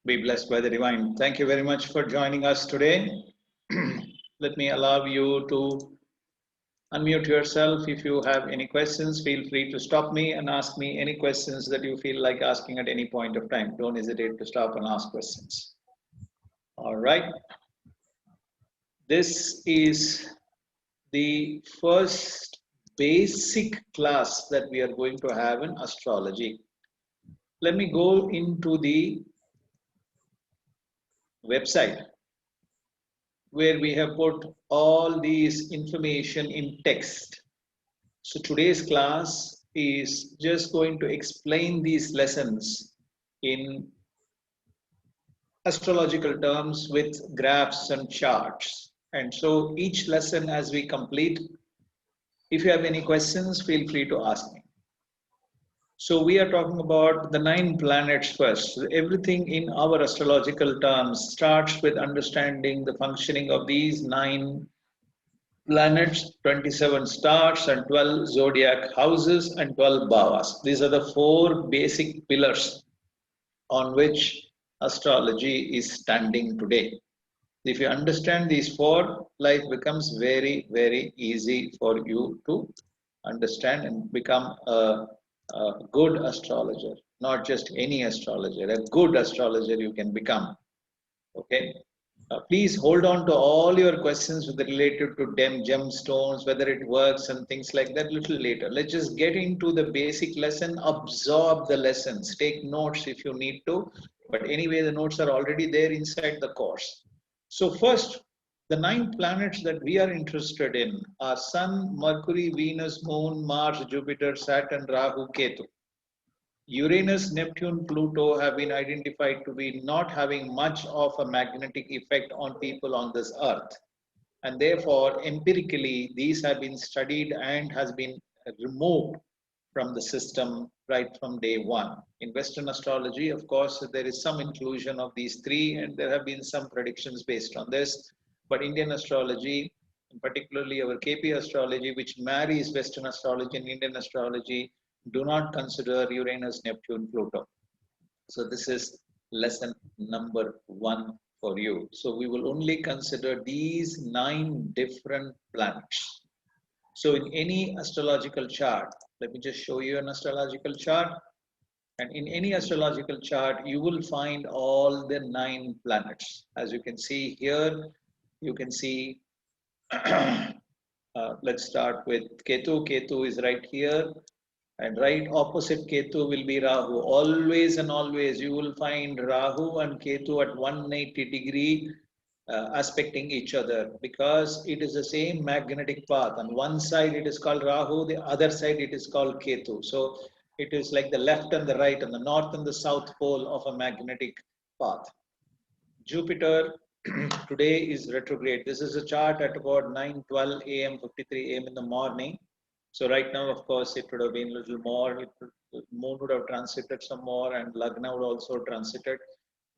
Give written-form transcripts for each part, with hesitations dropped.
Be blessed by the divine. Thank you very much for joining us today. Let me allow you to unmute yourself. If you have any questions, feel free to stop me and ask me any questions that you feel like asking at any point of time. Don't hesitate to stop and ask questions. All right. This is the first basic class that we are going to have in astrology. Let me go into the website where we have put all these information in text. So today's class is just going to explain these lessons in astrological terms with graphs and charts. And so each lesson as we complete, if you have any questions, feel free to ask me. So we are talking about the 9 planets first. So everything in our astrological terms starts with understanding the functioning of these 9 planets, 27 stars, and 12 zodiac houses, and 12 bhavas. These are the 4 basic pillars on which astrology is standing today. If you understand these 4, life becomes very, very easy for you to understand and become a good astrologer, not just any astrologer, a good astrologer you can become. Okay. Please hold on to all your questions with related to gemstones, whether it works and things like that little later. Let's just get into the basic lesson, absorb the lessons, take notes if you need to. But anyway, the notes are already there inside the course. So first, the 9 planets that we are interested in are Sun, Mercury, Venus, Moon, Mars, Jupiter, Saturn, Rahu, Ketu. Uranus, Neptune, Pluto have been identified to be not having much of a magnetic effect on people on this earth. And therefore, empirically, these have been studied and has been removed from the system right from day one. In Western astrology, of course, there is some inclusion of these 3, and there have been some predictions based on this. But Indian astrology, and particularly our KP astrology, which marries Western astrology and Indian astrology, do not consider Uranus, Neptune, Pluto. So this is lesson number 1 for you. So we will only consider these 9 different planets. So in any astrological chart, let me just show you an astrological chart. And in any astrological chart, you will find all the 9 planets. As you can see here, you can see, let's start with Ketu. Ketu is right here. And right opposite Ketu will be Rahu. Always and always you will find Rahu and Ketu at 180-degree aspecting each other, because it is the same magnetic path. On one side it is called Rahu, the other side it is called Ketu. So it is like the left and the right and the north and the south pole of a magnetic path. Jupiter today is retrograde. This is a chart at about 9:12 a.m., 53 a.m. in the morning. So right now, of course, it would have been a little more. Moon would have transited some more, and Lagna would also transited.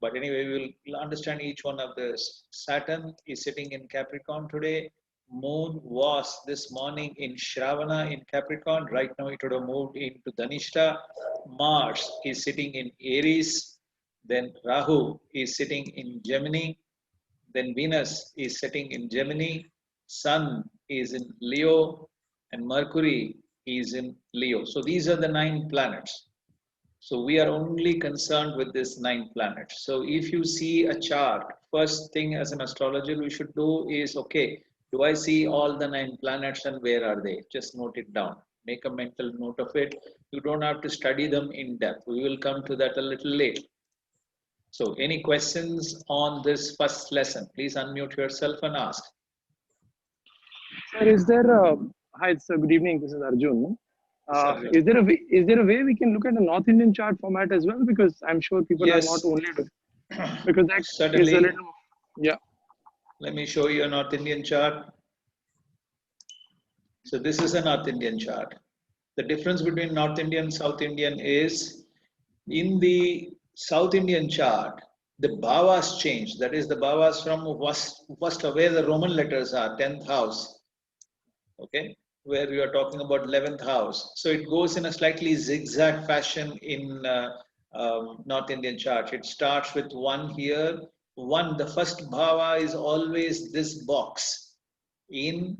But anyway, we will understand each one of this. Saturn is sitting in Capricorn today. Moon was this morning in Shravana in Capricorn. Right now, it would have moved into Dhanishta. Mars is sitting in Aries. Then Rahu is sitting in Gemini. Then Venus is sitting in Gemini. Sun is in Leo. And Mercury is in Leo. So these are the 9 planets. So we are only concerned with this 9 planets. So if you see a chart, first thing as an astrologer we should do is, okay, do I see all the 9 planets and where are they? Just note it down. Make a mental note of it. You don't have to study them in depth. We will come to that a little later. So any questions on this first lesson? Please unmute yourself and ask. Sir, is there hi, sir, good evening. This is Arjun. Is there a way we can look at a North Indian chart format as well? Because I'm sure people are not only because that certainly is a little, yeah. Let me show you a North Indian chart. So this is a North Indian chart. The difference between North Indian and South Indian is, in the South Indian chart, the bhavas change. That is the bhavas from first where the Roman letters are, 10th house. Okay, where we are talking about 11th house. So it goes in a slightly zigzag fashion in North Indian chart. It starts with 1 here. 1, the first bhava is always this box in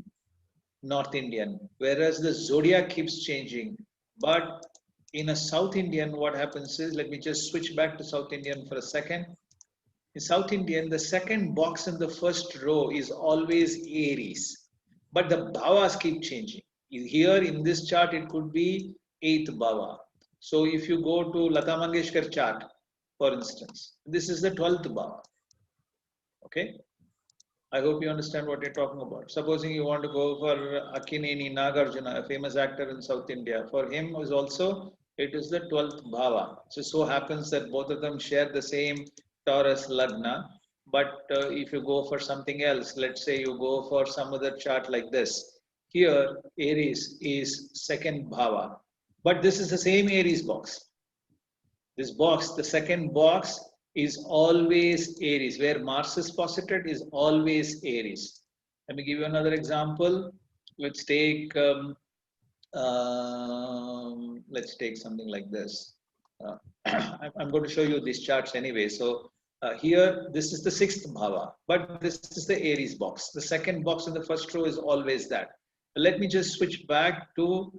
North Indian, whereas the zodiac keeps changing. But in a South Indian, what happens is, let me just switch back to South Indian for a second. In South Indian, the second box in the first row is always Aries, but the bhavas keep changing. Here in this chart, it could be 8th bhava. So if you go to Lata Mangeshkar chart, for instance, this is the 12th bhava. Okay, I hope you understand what you're talking about. Supposing you want to go for Akineni Nagarjuna, a famous actor in South India, for him is also, it is the 12th bhava. So happens that both of them share the same Taurus Lagna. But if you go for something else, let's say you go for some other chart like this, here Aries is 2nd bhava. But this is the same Aries box. This box, the second box, is always Aries. Where Mars is posited is always Aries. Let me give you another example. Let's take something like this. I'm going to show you these charts anyway. So here, this is the 6th bhava, but this is the Aries box. The second box in the first row is always that. Let me just switch back to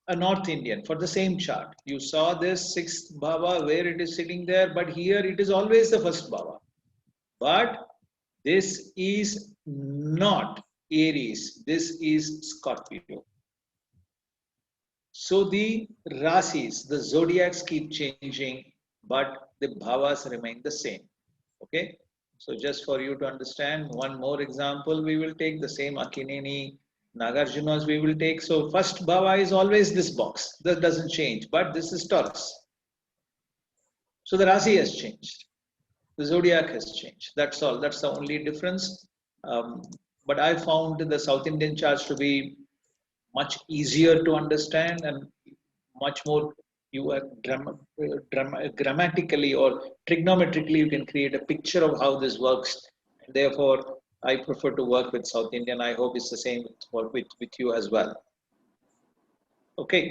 a North Indian for the same chart. You saw this 6th bhava where it is sitting there, but here it is always the first bhava. But this is not Aries, this is Scorpio. So the rasis, the zodiacs keep changing, but the bhavas remain the same. Okay, so just for you to understand, one more example, we will take the same Akineni Nagarjunas we will take. So first bhava is always this box. That doesn't change, but this is Taurus. So the Rasi has changed. The zodiac has changed. That's all. That's the only difference. But I found the South Indian charts to be much easier to understand and much more grammatically or trigonometrically you can create a picture of how this works. Therefore, I prefer to work with South Indian. I hope it's the same with you as well. Okay.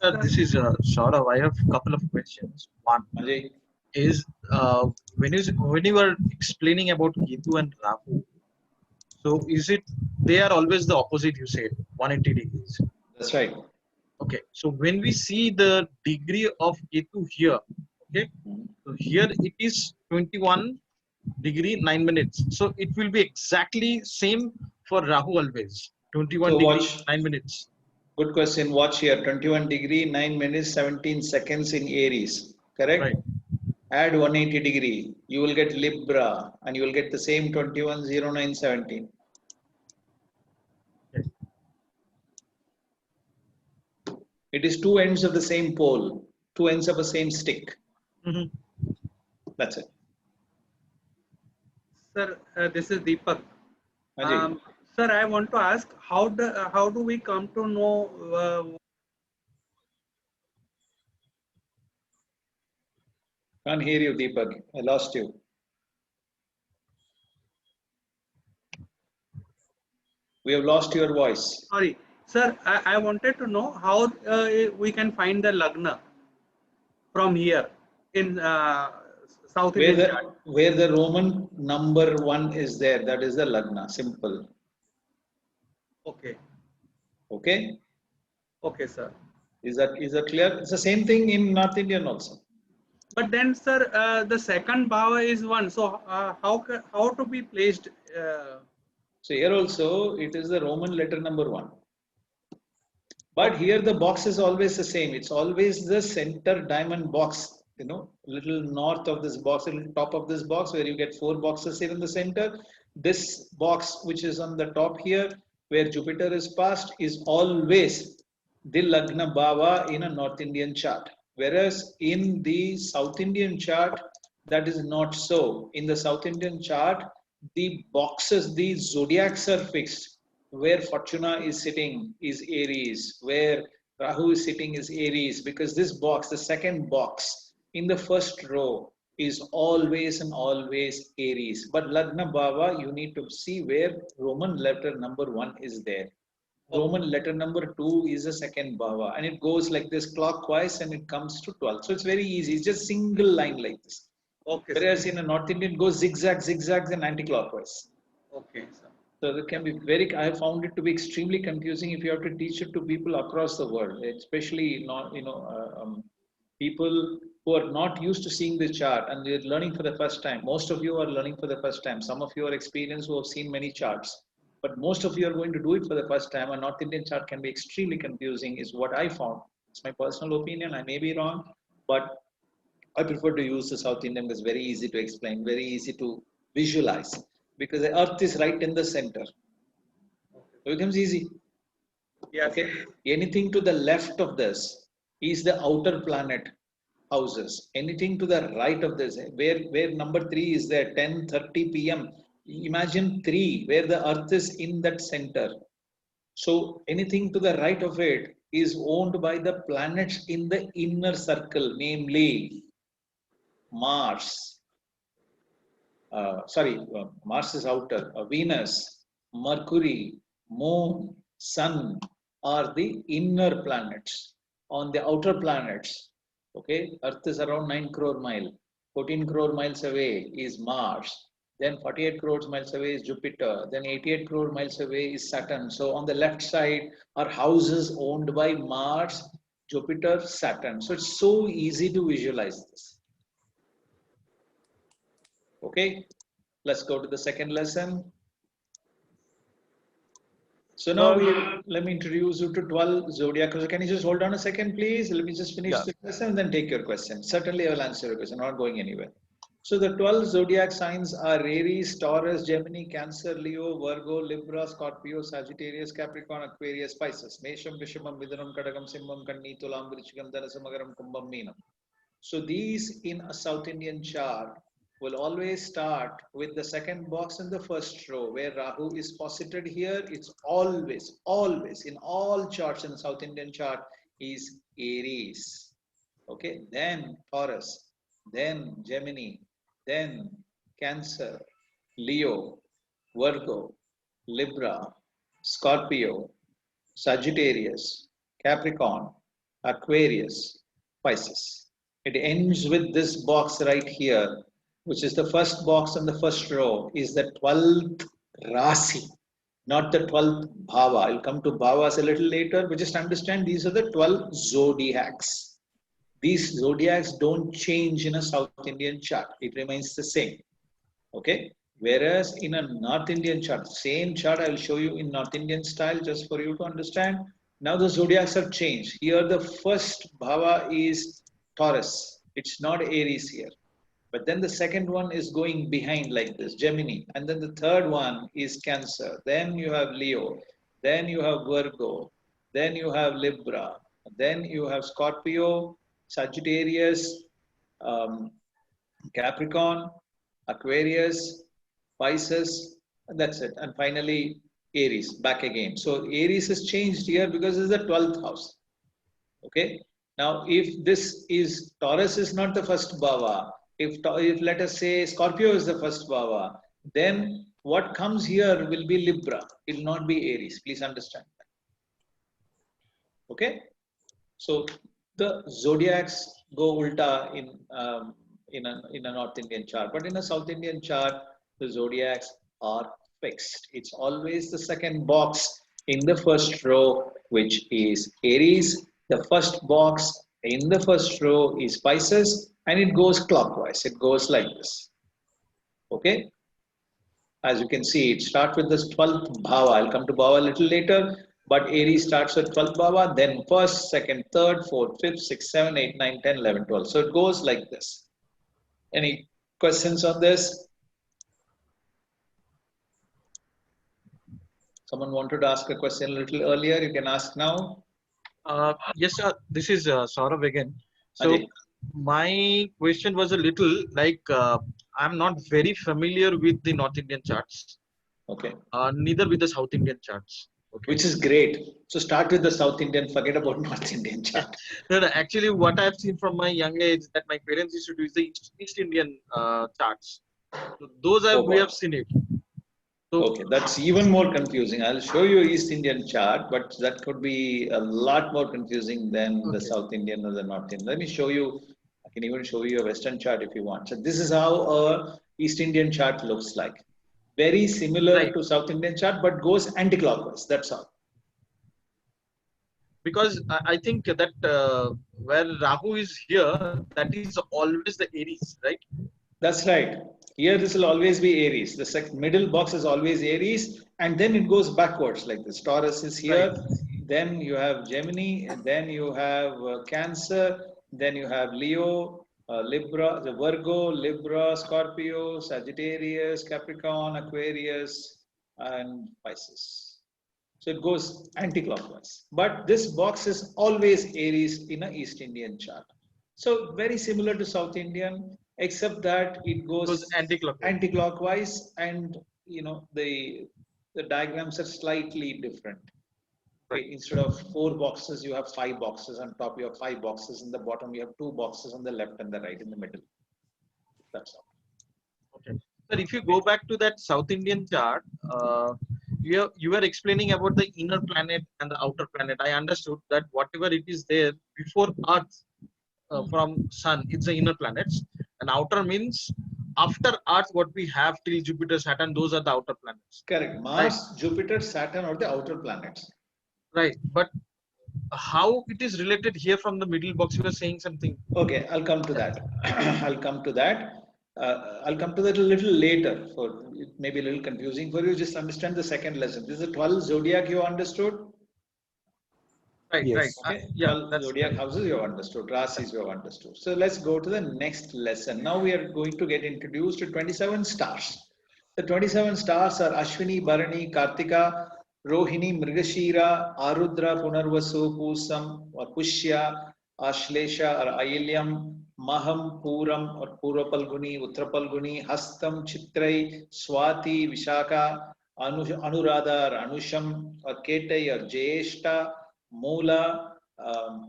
Sir, this is Saurav. I have a couple of questions. One Ajay. is when you were explaining about Ketu and Rahu, so is it they are always the opposite? You said 180 degrees. That's right. Okay, so when we see the degree of Ketu here, okay, so here it is 21 degree 9 minutes. So it will be exactly same for Rahu always 21 So degree watch. 9 minutes. Good question. Watch here. 21 degree 9 minutes 17 seconds in Aries. Correct. Right. Add 180 degree. You will get Libra, and you will get the same 21 09 17. Okay. It is two ends of the same pole, two ends of the same stick. Mm-hmm. That's it. Sir, this is Deepak. Ajay. Sir, I want to ask how do we come to know? Can't hear you, Deepak. I lost you. We have lost your voice. Sorry, sir. I wanted to know how we can find the Lagna from here in South Indian chart. Where the Roman number 1 is there, that is the Lagna. Simple. Okay. Okay. Okay, sir. Is that clear? It's the same thing in North Indian also. But then, sir, the second bhava is 1. So how to be placed? So here also it is the Roman letter number 1. But here the box is always the same. It's always the center diamond box, little north of this box, little top of this box where you get 4 boxes here in the center. This box which is on the top here where Jupiter is passed is always the Lagna Bhava in a North Indian chart. Whereas in the South Indian chart, that is not so. In the South Indian chart, the boxes, the zodiacs are fixed. Where Fortuna is sitting is Aries. Where Rahu is sitting is Aries. Because this box, the second box in the first row, is always and always Aries. But Lagna Bhava, you need to see where Roman letter number 1 is there. Roman letter number 2 is the second bhava, and it goes like this clockwise and it comes to 12. So it's very easy. It's just single line like this. Okay, Whereas sir. in a North Indian, it goes zigzag, zigzags, and anti-clockwise. Okay, sir. So it can be very. I found it to be extremely confusing if you have to teach it to people across the world, especially not people who are not used to seeing the chart and they're learning for the first time. Most of you are learning for the first time. Some of you are experienced who have seen many charts, but most of you are going to do it for the first time. A North Indian chart can be extremely confusing, is what I found. It's my personal opinion. I may be wrong, but I prefer to use the South Indian because it's very easy to explain, very easy to visualize because the earth is right in the center. So it becomes easy. Yes. Okay. Anything to the left of this is the outer planet houses. Anything to the right of this, where number 3 is there, 10:30 p.m. Imagine 3, where the earth is in that center. So anything to the right of it is owned by the planets in the inner circle, namely Mars. Mars is outer. Venus, Mercury, Moon, Sun are the inner planets. On the outer planets, okay, Earth is around 9 crore mile. 14 crore miles away is Mars. Then 48 crores miles away is Jupiter. Then 88 crore miles away is Saturn. So on the left side are houses owned by Mars, Jupiter, Saturn. So it's so easy to visualize this. Okay, let's go to the second lesson. So now let me introduce you to 12 zodiac. So can you just hold on a second, please? Let me just finish the question and then take your question. Certainly, I will answer your question. I'm not going anywhere. So the 12 zodiac signs are Aries, Taurus, Gemini, Cancer, Leo, Virgo, Libra, Scorpio, Sagittarius, Capricorn, Aquarius, Pisces, Mesham, Rishabham, Midhunam, Kadagam, Simbham, Kanni, Tulam, Vrichikam, Dhanasam, Magaram, Kumbham, Meenam. So these in a South Indian chart will always start with the second box in the first row where Rahu is posited here. It's always in all charts in the South Indian chart is Aries. Okay, then Taurus, then Gemini, then Cancer, Leo, Virgo, Libra, Scorpio, Sagittarius, Capricorn, Aquarius, Pisces. It ends with this box right here, which is the first box on the first row, is the 12th Rasi, not the 12th Bhava. I'll come to Bhavas a little later, but just understand these are the 12 zodiacs. These zodiacs don't change in a South Indian chart. It remains the same. Okay? Whereas in a North Indian chart, same chart I will show you in North Indian style just for you to understand. Now the zodiacs have changed. Here the first Bhava is Taurus. It's not Aries here. But then the second one is going behind like this, Gemini. And then the third one is Cancer. Then you have Leo. Then you have Virgo. Then you have Libra. Then you have Scorpio, Sagittarius, Capricorn, Aquarius, Pisces. And that's it. And finally, Aries, back again. So Aries has changed here because it's the 12th house. Okay. Now, if this is Taurus is not the first Bhava, if let us say Scorpio is the first Bhava, then what comes here will be Libra. It will not be Aries. Please understand that. Okay. So the zodiacs go ulta in a North Indian chart, but in a South Indian chart, the zodiacs are fixed. It's always the second box in the first row, which is Aries. The first box in the first row is Pisces, and it goes clockwise. It goes like this. Okay. As you can see, it starts with this 12th Bhava. I'll come to Bhava a little later. But Aries starts with 12th Bhava, then 1st, 2nd, 3rd, 4th, 5th, 6th, 7th, 8th, 9th, 10th, 11th, 12th. So it goes like this. Any questions on this? Someone wanted to ask a question a little earlier. You can ask now. Yes, sir. This is Saurav again. So Ajay. my question was a little like I'm not very familiar with the North Indian charts. Okay. Neither with the South Indian charts. Okay. Which is great. So start with the South Indian, forget about North Indian chart. No, actually, what I've seen from my young age that my parents used to do is the East Indian charts. So those we have seen it. Okay, that's even more confusing. I'll show you East Indian chart, but that could be a lot more confusing than the South Indian or the North Indian. Let me show you. I can even show you a Western chart if you want. So this is how a East Indian chart looks like. Very similar to South Indian chart, but goes anti-clockwise. That's all. Because I think that where Rahu is here, that is always the Aries, right? That's right. Here this will always be Aries. The middle box is always Aries, and then it goes backwards like this. Taurus is here, then you have Gemini, and then you have Cancer, then you have Leo, Libra, the Virgo, Libra, Scorpio, Sagittarius, Capricorn, Aquarius, and Pisces. So it goes anti-clockwise. But this box is always Aries in an East Indian chart. So very similar to South Indian, except that it goes anti-clockwise, and the diagrams are slightly different. Okay, instead of 4 boxes, you have 5 boxes. On top, you have 5 boxes. In the bottom, you have 2 boxes on the left and the right in the middle. That's all. Okay. Sir, if you go back to that South Indian chart, you were explaining about the inner planet and the outer planet. I understood that whatever it is there before Earth, from Sun, it's the inner planets, and outer means after Earth, what we have till Jupiter, Saturn, those are the outer planets. Correct. Mars, right. Jupiter, Saturn are the outer planets. Right. But how it is related here from the middle box? You were saying something. Okay, I'll come to that. I'll come to that. I'll come to that a little later. For it may be a little confusing for you. Just understand the second lesson. This is the 12 zodiac you understood. Right, yes. Right. Okay. Yeah, 12 zodiac houses you have understood. Rasis you have understood. So let's go to the next lesson. Now we are going to get introduced to 27 stars. The 27 stars are Ashwini, Bharani, Kartika, Rohini, Mrigashira, Arudra, Punarvasu, Pusam or Pushya, Ashlesha or Ailyam, Maham, Puram or Purapalguni, Uttrapalguni, Hastam, Chitrai, Swati, Vishaka, Anuradha or Anusham or Ketai or Jyeshta, Moola,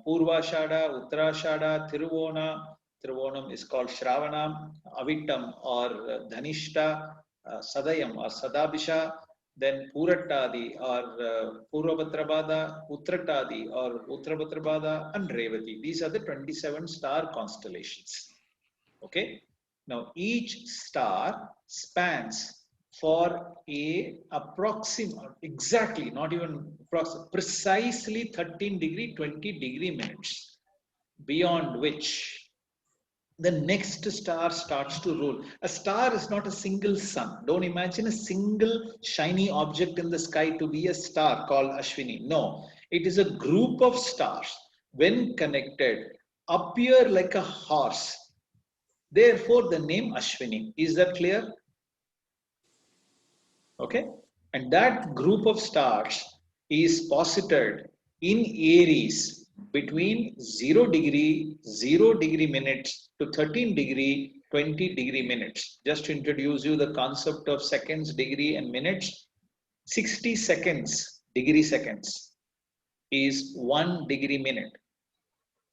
Purvashada, Uttarashada, Tiruvonam is called Shravana, Avittam or Dhanishta, Sadayam or Sadabhisha, then Purattadi or Purvabhadrapada, Uttratadi or Uttarabhadrapada, and Revati. These are the 27 star constellations. Okay. Now each star spans for exactly, not even precisely 13 degree 20 minutes, beyond which the next star starts to roll. A star is not a single sun. Don't imagine a single shiny object in the sky to be a star called Ashwini. No, it is a group of stars. When connected, appear like a horse. Therefore, the name Ashwini. Is that clear? Okay. And that group of stars is posited in Aries between 0 degree minutes to 13 degree 20 degree minutes. Just to introduce you the concept of seconds, degree and minutes. 60 seconds, degree seconds, is 1 degree minute.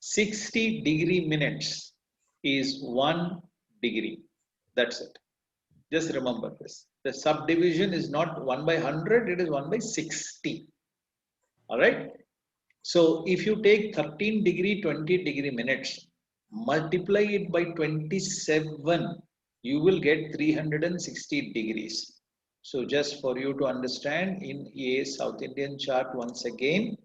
60 degree minutes is 1 degree. That's it. Just remember this. The subdivision is not 1 by 100, it is 1 by 60. All right. So if you take 13 degree 20 degree minutes, multiply it by 27, you will get 360 degrees. So just for you to understand, in a South Indian chart once again,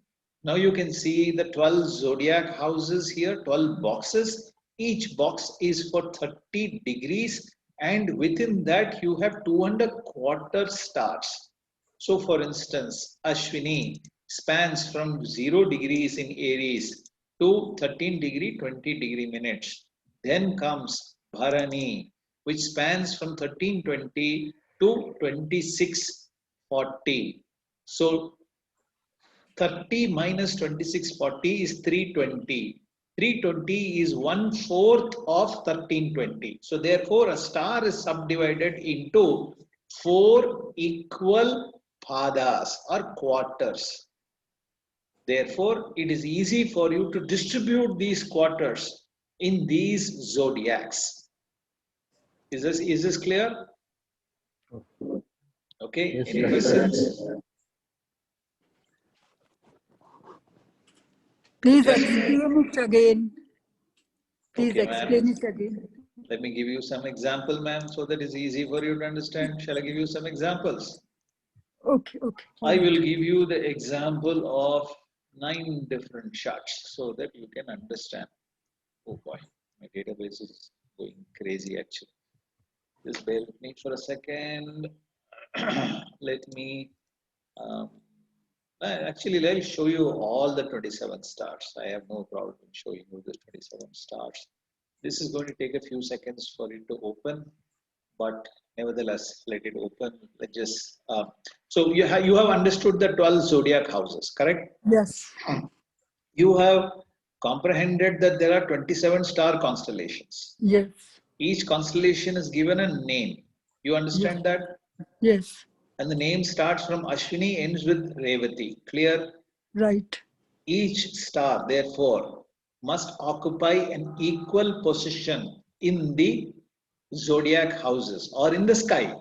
now you can see the 12 zodiac houses here, 12 boxes. Each box is for 30 degrees, and within that you have 2¼ stars. So for instance, Ashwini spans from 0 degrees in Aries to 13 degree 20 degree minutes. Then comes Bharani, which spans from 1320 to 2640. So 30 minus 2640 is 320. 320 is 1/4 of 1320. So therefore, a star is subdivided into 4 equal padas or quarters. Therefore, it is easy for you to distribute these quarters in these zodiacs. Is this clear? Okay, Yes, any sir. questions? Please Just- explain it again. Please Okay, explain ma'am. it again. Let me give you some example, ma'am, so that it's easy for you to understand. Shall I give you some examples? Okay, okay. all I right. will give you the example of 9 different charts so that you can understand. Oh boy, my database is going crazy actually. Just bear with me for a second. Let me, um, actually, I'll show you all the 27 stars. I have no problem in showing you the 27 stars. This is going to take a few seconds for it to open, but nevertheless, let it open. Let's just, so you have understood the 12 zodiac houses, correct? Yes, You have comprehended that there are 27 star constellations. yes, Each constellation is given a name. You understand that? yes, And the name starts from Ashwini, ends with Revati. Clear? right, Each star, therefore, must occupy an equal position in the zodiac houses or in the sky.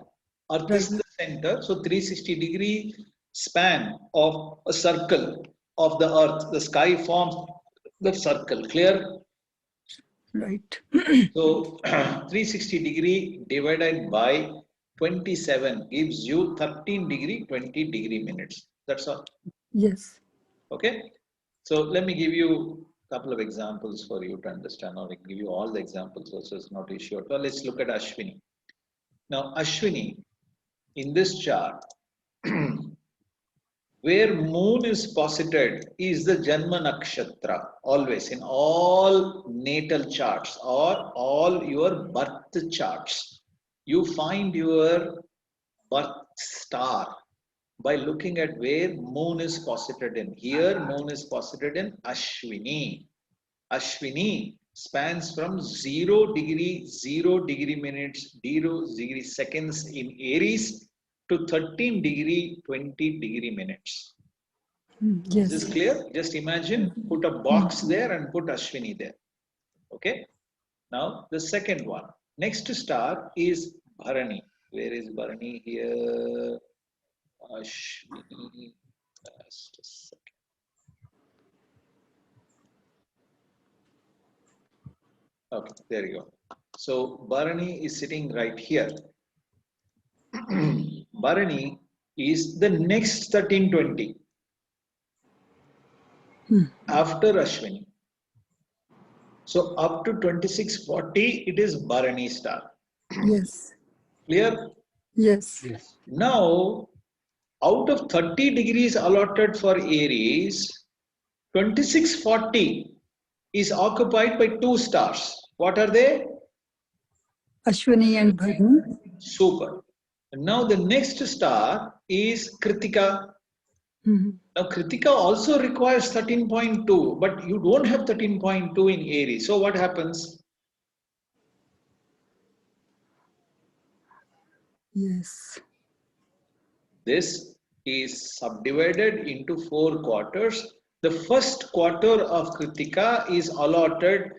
Earth is in the center, so 360-degree span of a circle of the earth. The sky forms the circle. Clear? right. So 360-degree divided by 27 gives you 13 degree 20 degree minutes. That's all. Yes, Okay. So let me give you a couple of examples for you to understand, or I can give you all the examples also. It's not issue at all. Let's look at Ashwini. Now Ashwini in this chart, where moon is posited is the Janma Nakshatra. Always in all natal charts or all your birth charts, you find your birth star by looking at where moon is posited in. Here moon is posited in Ashwini. Ashwini spans from 0 degree minutes, 0 degree seconds in Aries to 13 degree 20 degree minutes. Is yes, this clear? Just imagine, put a box there and put Ashwini there. Okay. Now the second one. Next star is Bharani. Where is Bharani here? Ashwini. Just a second. Okay, there you go. So Bharani is sitting right here. Bharani is the next 1320 after Ashwini. So up to 2640, it is Bharani star. yes, Clear? yes, Now, out of 30 degrees allotted for Aries, 2640 is occupied by 2 stars. What are they? Ashwini and Bharani. Super. And now the next star is Kritika. Mhm. Now Kritika also requires 13.2, but you don't have 13.2 in Aries. So what happens? Yes, This is subdivided into 4 quarters. The first quarter of Kritika is allotted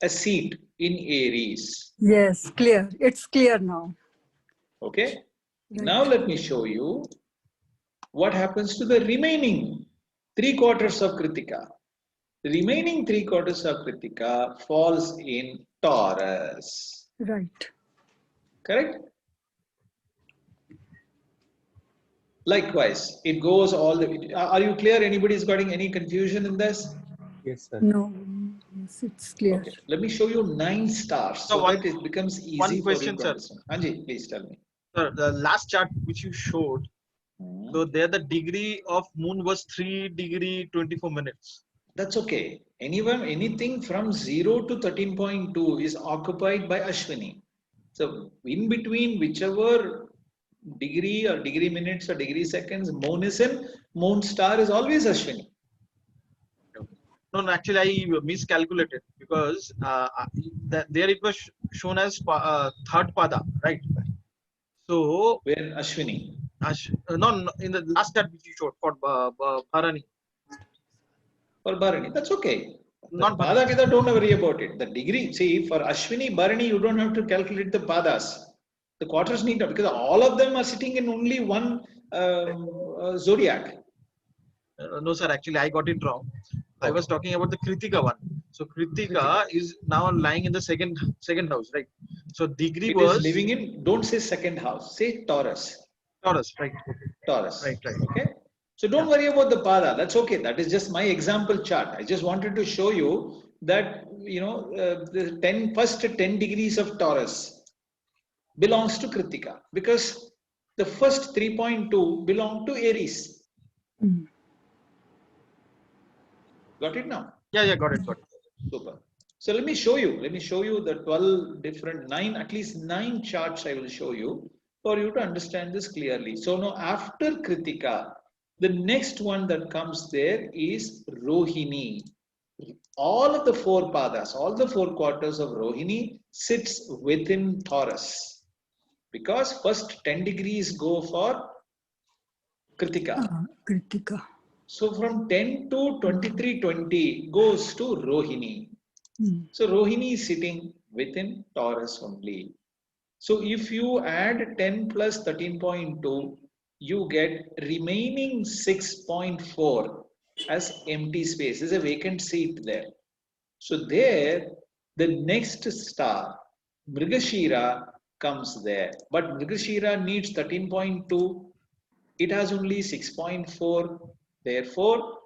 a seat in Aries. yes, clear. It's clear now. Okay. Right. Now let me show you what happens to the remaining 3 quarters of Kritika. The remaining 3 quarters of Kritika falls in Taurus. Right. Correct? Likewise, it goes all the way. Are you clear? Anybody's got any confusion in this? Yes, sir. No, yes, it's clear. Okay. Let me show you 9 stars so So that it becomes easy one for you question, to sir. understand. Anji, please tell me. Sir, the last chart which you showed, so there the degree of moon was 3 degree 24 minutes. That's okay. Anything from 0 to 13.2 is occupied by Ashwini. So in between whichever degree or degree minutes or degree seconds moon is in, moon star is always Ashwini. No, actually I miscalculated because there it was shown as third pada, right? So Where Ashwini. no, in the last chart which you showed for Bharani. For Bharani, that's okay. Not Pada Keda, don't worry about it. The degree, see, for Ashwini, Bharani, you don't have to calculate the padas. The quarters need not, because all of them are sitting in only one zodiac. No, sir. Actually, I got it wrong. I was talking about the Kritika one. So Kritika is now lying in the second house, right? So degree It was is living in. Don't say second house. Say Taurus. Taurus, right? Taurus. Right, right. Okay. So don't worry about the pada. That's okay. That is just my example chart. I just wanted to show you that the first 10 degrees of Taurus belongs to Kritika, because the first 3.2 belong to Aries. Mm. Got it now? Yeah, got it. Super. So let me show you the 12 different at least nine charts I will show you for you to understand this clearly. So now after Kritika, the next one that comes there is Rohini. All of the four padas, all the four quarters of Rohini sits within Taurus, because first 10 degrees go for Kritika. Kritika. So from 10 to 23:20 goes to Rohini. Mm. So Rohini is sitting within Taurus only. So if you add 10 plus 13.2, you get remaining 6.4 as empty space. There's a vacant seat there. So there, the next star, Mrigashira, comes there. But Mrigashira needs 13.2. It has only 6.4. Therefore,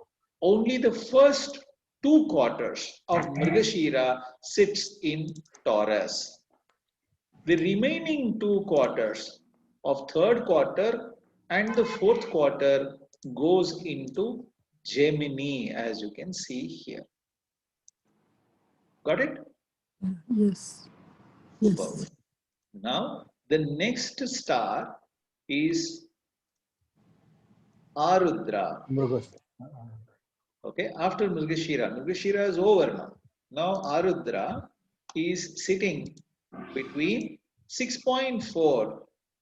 only the first 2 quarters of Mrigashira sits in Taurus. The remaining 2 quarters of third quarter and the fourth quarter goes into Gemini, as you can see here. Got it? Yes. Yes. Now, the next star is Arudra. Okay, after Mrigashira. Mrigashira is over now. Now Arudra is sitting between 6.4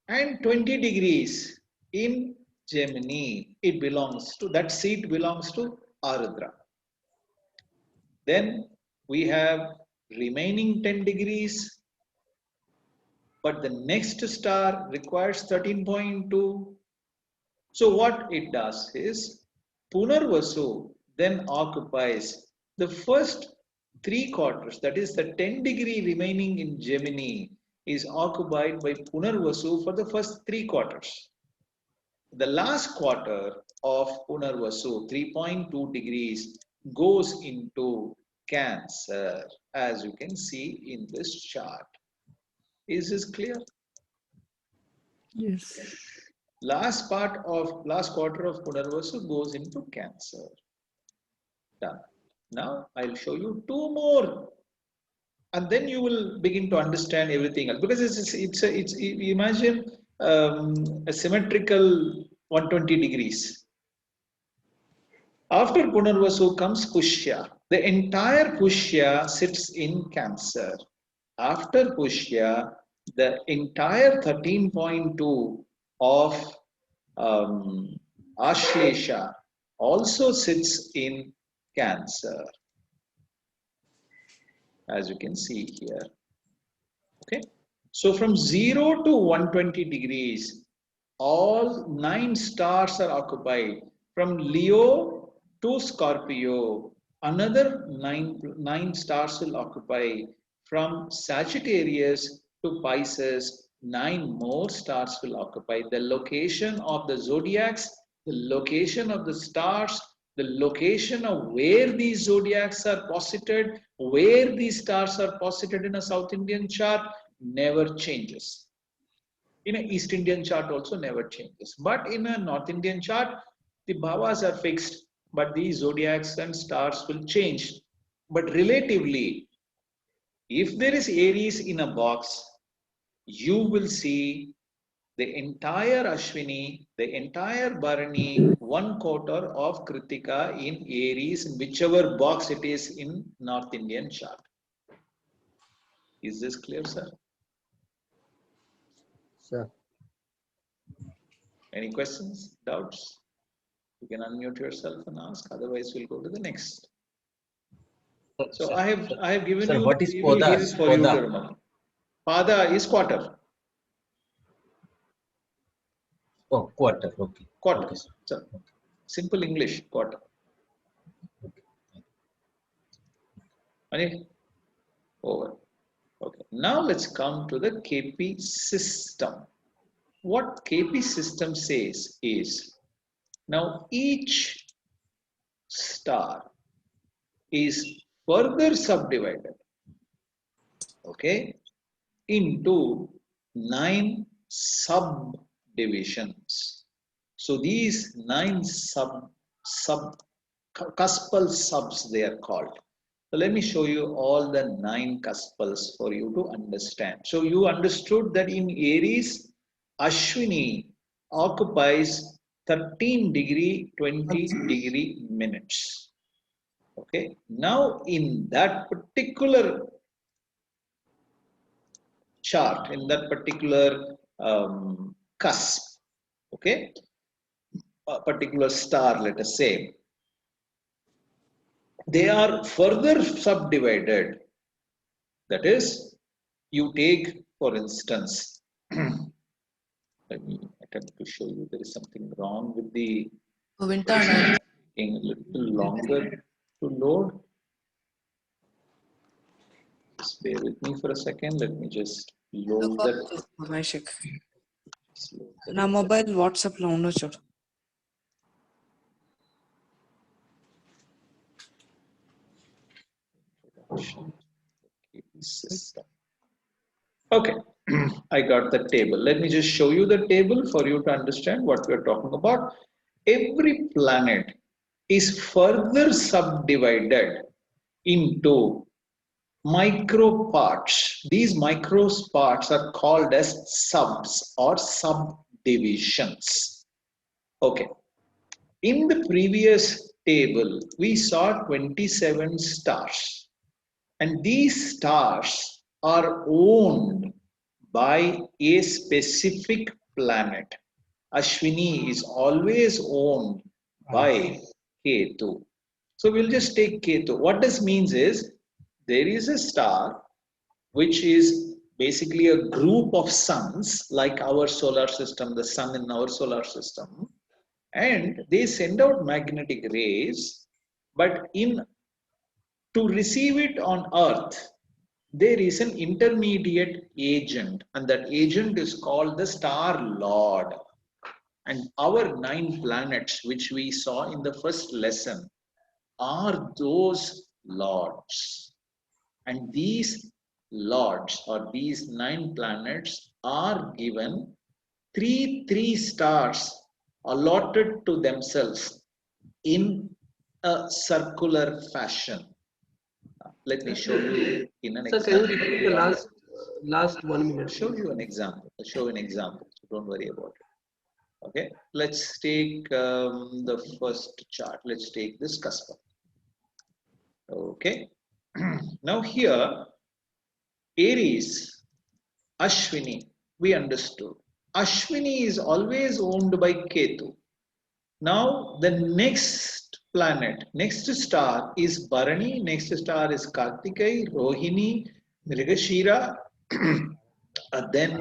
and 20 degrees in Gemini. It belongs to, that seat belongs to Arudra. Then we have remaining 10 degrees, but the next star requires 13.2. So what it does is, Punarvasu then occupies the first 3 quarters, that is the 10 degree remaining in Gemini is occupied by Punarvasu for the first 3 quarters. The last quarter of Punarvasu, 3.2 degrees, goes into Cancer, as you can see in this chart. Is this clear? Yes. Last quarter of Punarvasu goes into Cancer. Done. Now I'll show you 2 more, and then you will begin to understand everything else, because it's imagine a symmetrical 120 degrees. After Punarvasu comes Pushya. The entire Pushya sits in Cancer. After Pushya, the entire 13.2 of Ashlesha also sits in Cancer, as you can see here. Okay, so from 0 to 120 degrees, all 9 stars are occupied. From Leo to Scorpio, another 9 stars will occupy. From Sagittarius to Pisces, 9 more stars will occupy. The location of the zodiacs, the location of the stars, the location of where these zodiacs are posited, where these stars are posited in a South Indian chart never changes. In an East Indian chart also never changes. But in a North Indian chart, the bhavas are fixed, but these zodiacs and stars will change. But relatively, if there is Aries in a box, you will see the entire Ashwini, the entire Bharani, 1 quarter of Kritika in Aries, in whichever box it is in North Indian chart. Is this clear, sir? Sir. Any questions, doubts? You can unmute yourself and ask. Otherwise, we'll go to the next. So I have given sir, you what is the Poda? details for you to remember. Pada is quarter. Oh, quarter. Okay. Quarter. Okay, sir. So, simple English, quarter. Right? Over. Okay. Now let's come to the KP system. What KP system says is, now each star is further subdivided, okay, into 9 subdivisions. So these 9 cuspal subs they are called. So let me show you all the 9 cuspals for you to understand. So you understood that in Aries, Ashwini occupies 13 degree 20 degree minutes. Okay. Now in that particular chart, in that particular cusp, okay, a particular star, let us say, they are further subdivided. That is, you take, for instance, let me attempt to show you there is something wrong with the taking a little longer to load. Just bear with me for a second. Let me just load that. నా mobile WhatsApp లో ఉండొచ్చు చూడు. System. Okay, I got the table. Let me just show you the table for you to understand what we are talking about. Every planet is further subdivided into micro parts. These micro parts are called as subs or subdivisions. Okay. In the previous table, we saw 27 stars. And these stars are owned by a specific planet. Ashwini is always owned by Ketu. So we'll just take Ketu. What this means is, there is a star which is basically a group of suns, like our solar system, the sun in our solar system, and they send out magnetic rays, but to receive it on Earth, there is an intermediate agent, and that agent is called the star lord. And our 9 planets, which we saw in the first lesson, are those lords. And these lords, or these 9 planets, are given 3 stars allotted to themselves in a circular fashion. Let me show you in an example. Can you repeat the last 1 minute? I'll show you an example. I'll show an example. So don't worry about it. Okay. Let's take the first chart. Let's take this cusp. Okay. Now here, Aries, Ashwini, we understood. Ashwini is always owned by Ketu. Now the next planet, next star is Bharani, next star is Kartikai, Rohini, Mrigashira, then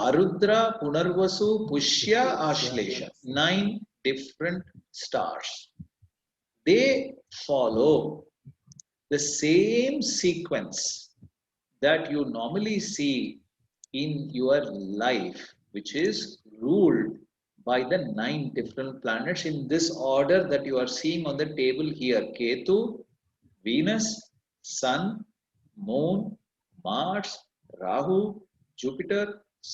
Arudra, Punarvasu, Pushya, Ashlesha. 9 different stars. They follow the same sequence that you normally see in your life, which is ruled by the 9 different planets in this order that you are seeing on the table here. Ketu, Venus, Sun, Moon, Mars, Rahu, Jupiter,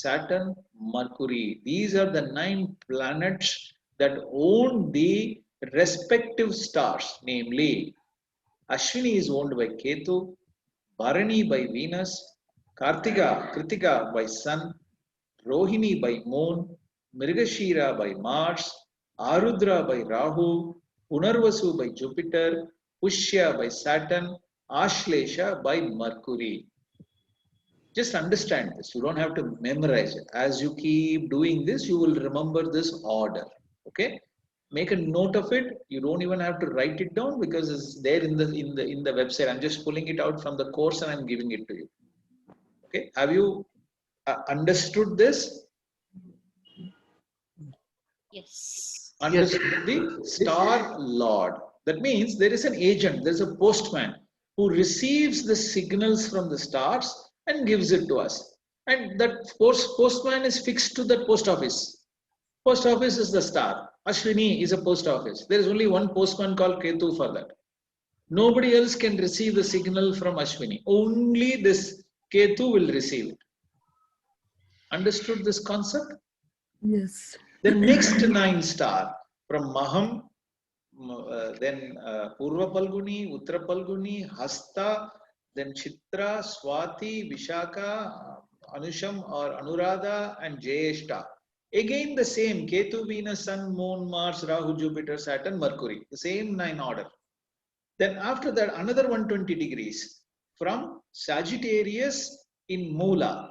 Saturn, Mercury. These are the 9 planets that own the respective stars, namely Ashwini is owned by Ketu, Bharani by Venus, Kritika by Sun, Rohini by Moon, Mrigashira by Mars, Arudra by Rahu, Punarvasu by Jupiter, Pushya by Saturn, Ashlesha by Mercury. Just understand this. You don't have to memorize it. As you keep doing this, you will remember this order. Okay? Make a note of it. You don't even have to write it down because it's there in the website. I'm just pulling it out from the course and I'm giving it to you. Okay? Have you understood this? Yes. Understood? The star lord. That means there is an agent, there is a postman who receives the signals from the stars and gives it to us. And that postman is fixed to that post office. Post office is the star. Ashwini is a post office. There is only one postman called Ketu for that. Nobody else can receive the signal from Ashwini. Only this Ketu will receive it. Understood this concept? Yes. The next 9 star from Maham, then Purva Palguni, Uttara Palguni, Hasta, then Chitra, Swati, Vishaka, Anusham or Anuradha and Jyeshta. Again the same Ketu, Venus, Sun, Moon, Mars, Rahu, Jupiter, Saturn, Mercury. The same 9 order. Then after that another 120 degrees from Sagittarius in Moola.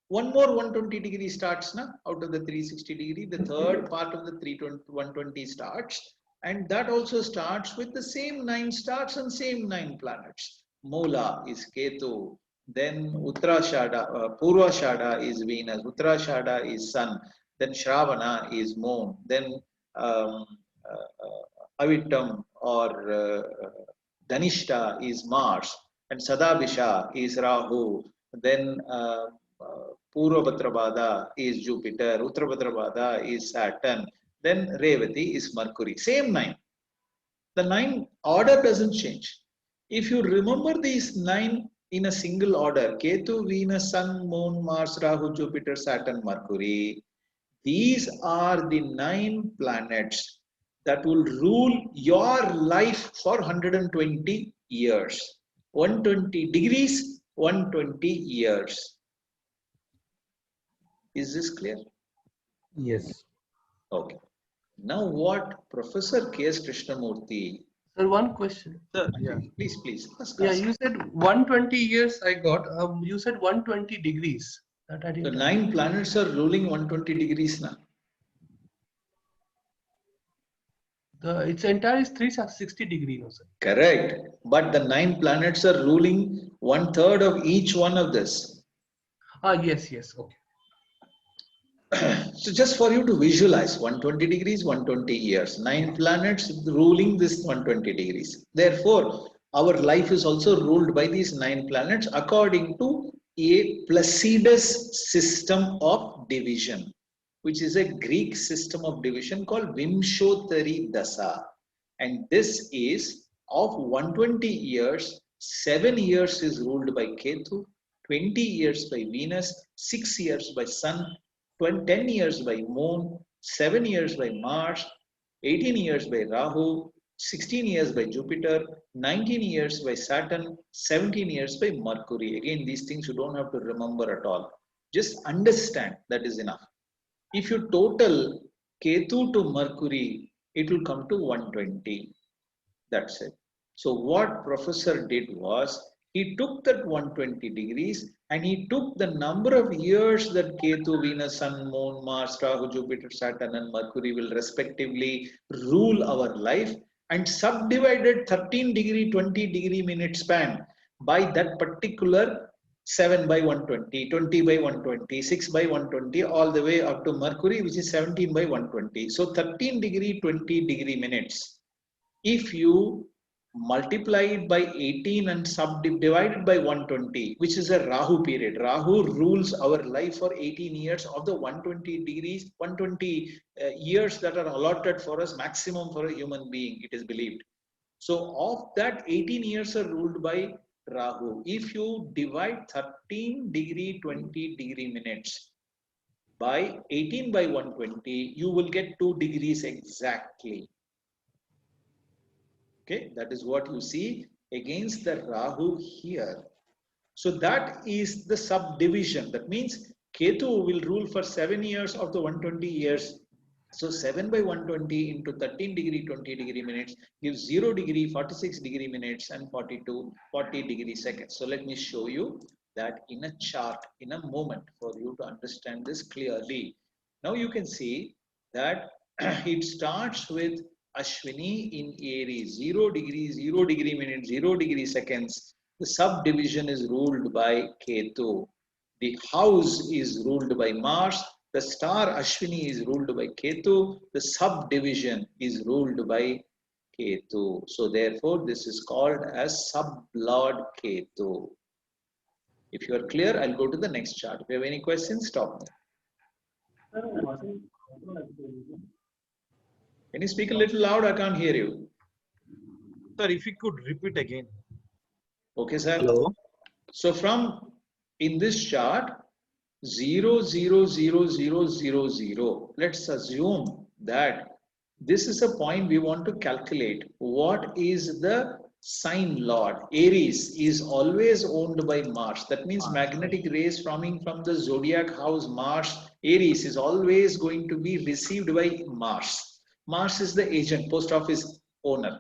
One more 120 degree starts now out of the 360 degree. The third part of the 120 starts, and that also starts with the same 9 stars and same 9 planets. Moola is Ketu, then Uttarashada, Purvashada is Venus, Uttarashada is Sun, then Shravana is Moon, then Avittam or Dhanishta is Mars, and Sadabhisha is Rahu, then Purva Bhadrapada is Jupiter, Uttara Bhadrapada is Saturn, then Revati is Mercury. Same 9. The 9 order doesn't change. If you remember these 9 in a single order, Ketu, Venus, Sun, Moon, Mars, Rahu, Jupiter, Saturn, Mercury, these are the 9 planets that will rule your life for 120 years. 120 degrees, 120 years. Is this clear? Yes. Okay. Now what Professor K.S. Krishnamurthy. Sir, one question. Sir, yeah. Please. Ask. Yeah, you said 120 years I got. You said 120 degrees. That I didn't. The 9 planets are ruling 120 degrees now. Its entire is 360 degree, no, sir. Correct. But the 9 planets are ruling 1/3 of each one of this. Yes. Okay. So just for you to visualize 120 degrees, 120 years, 9 planets ruling this 120 degrees. Therefore, our life is also ruled by these 9 planets according to a Placidus system of division, which is a Greek system of division called Vimshottari Dasa. And this is of 120 years, 7 years is ruled by Ketu, 20 years by Venus, 6 years by Sun, 10 years by Moon, 7 years by Mars, 18 years by Rahu, 16 years by Jupiter, 19 years by Saturn, 17 years by Mercury. Again, these things you don't have to remember at all. Just understand, that is enough. If you total Ketu to Mercury, it will come to 120. That's it. So what Professor did was, he took that 120 degrees and he took the number of years that Ketu, Venus, Sun, Moon, Mars, Rahu, Jupiter, Saturn and Mercury will respectively rule our life and subdivided 13 degree, 20 degree minute span by that particular 7 by 120, 20 by 120, 6 by 120 all the way up to Mercury, which is 17 by 120. So 13 degree, 20 degree minutes. If you multiply it by 18 and subdivided by 120, which is a Rahu period. Rahu rules our life for 18 years of the 120 degrees, 120 years that are allotted for us, maximum for a human being, it is believed. So of that, 18 years are ruled by Rahu. If you divide 13 degree, 20 degree minutes by 18 by 120, you will get 2 degrees exactly. Okay, that is what you see against the Rahu here. So that is the subdivision. That means Ketu will rule for 7 years of the 120 years. So 7 by 120 into 13 degree, 20 degree minutes gives 0 degree, 46 degree minutes and 40 degree seconds. So let me show you that in a chart, in a moment, for you to understand this clearly. Now you can see that it starts with Ashwini in Aries, 0 degree, 0 degree minutes, 0 degree seconds. The subdivision is ruled by Ketu. The house is ruled by Mars. The star Ashwini is ruled by Ketu. The subdivision is ruled by Ketu. So therefore, this is called as sublord Ketu. If you are clear, I'll go to the next chart. If you have any questions, stop me. Can you speak a little loud? I can't hear you. Sir, if you could repeat again. Okay, sir. Hello. So from in this chart, 0, 0, 0, 0, 0, 0. Let's assume that this is a point we want to calculate. What is the sign lord? Aries is always owned by Mars. That means magnetic rays coming from the zodiac house Mars, Aries is always going to be received by Mars. Mars is the agent, post office owner.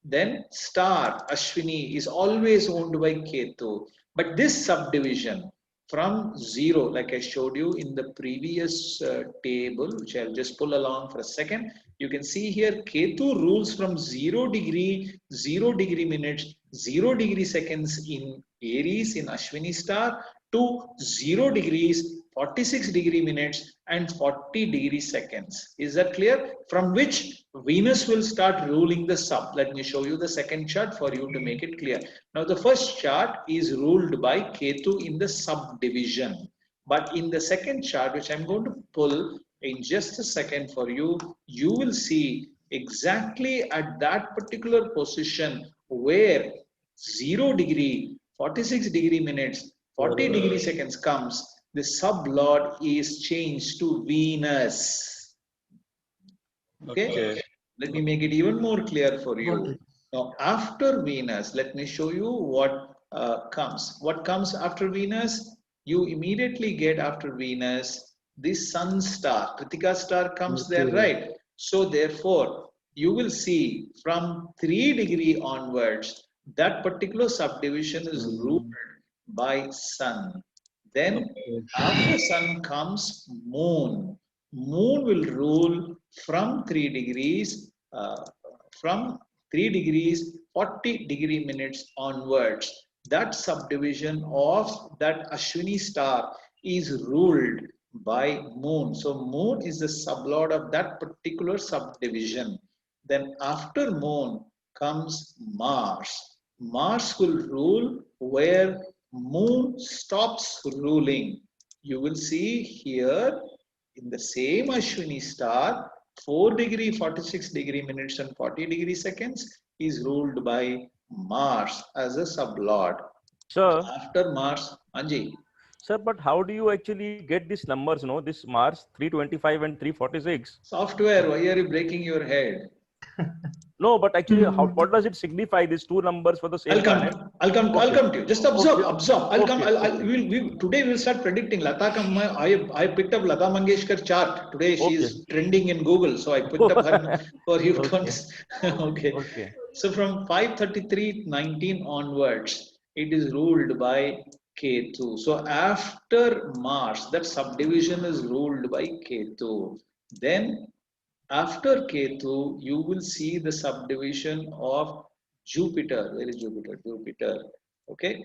Then star Ashwini is always owned by Ketu. But this subdivision from 0, like I showed you in the previous table, which I'll just pull along for a second, you can see here Ketu rules from 0 degree, 0 degree minutes, 0 degree seconds in Aries, in Ashwini star, to 0 degrees, 46 degree minutes and 40 degree seconds. Is that clear? From which Venus will start ruling the sub. Let me show you the second chart for you to make it clear. Now the first chart is ruled by Ketu in the subdivision. But in the second chart, which I'm going to pull in just a second for you, you will see exactly at that particular position where 0 degree, 46 degree minutes, 40 degree seconds comes, the sublord is changed to Venus. Okay? Let me make it even more clear for you. Now, after Venus, let me show you what comes. What comes after Venus? You immediately get after Venus the sun star. Kritika star comes there, right? So therefore, you will see from 3 degree onwards, that particular subdivision is ruled by sun. Then after sun comes moon. Moon will rule from 3 degrees, 40 degree minutes onwards. That subdivision of that Ashwini star is ruled by moon. So moon is the sublord of that particular subdivision. Then after moon comes Mars. Mars will rule where moon stops ruling. You will see here in the same Ashwini star, 4 degree, 46 degree minutes and 40 degree seconds is ruled by Mars as a sublord. Sir, After Mars, Anji. sir, but how do you actually get these numbers, no? This Mars 325 and 346? Software, why are you breaking your head? No, but actually, what does it signify, these two numbers for the same planet? I'll come to you. Just observe. Okay. Today we'll start predicting. I picked up Lata Mangeshkar chart. Today she is trending in Google. So I picked up her for you to understand. Okay. So from 533.19 onwards, it is ruled by Ketu. So after Mars, that subdivision is ruled by Ketu. Then after Ketu, you will see the subdivision of Jupiter. Where is Jupiter? Jupiter. Okay.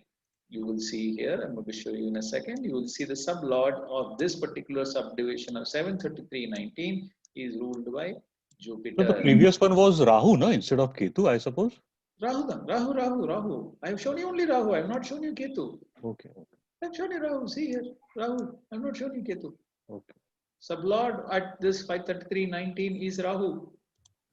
You will see here. I'm going to show you in a second. You will see the sublord of this particular subdivision of 733.19 is ruled by Jupiter. So the previous one was Rahu, no? Instead of Ketu, I suppose. Rahu. I have shown you only Rahu. I have not shown you Ketu. Okay. I have shown you Rahu. See here. Rahu. I have not shown you Ketu. Okay. Sublord at this 533.19 is Rahu.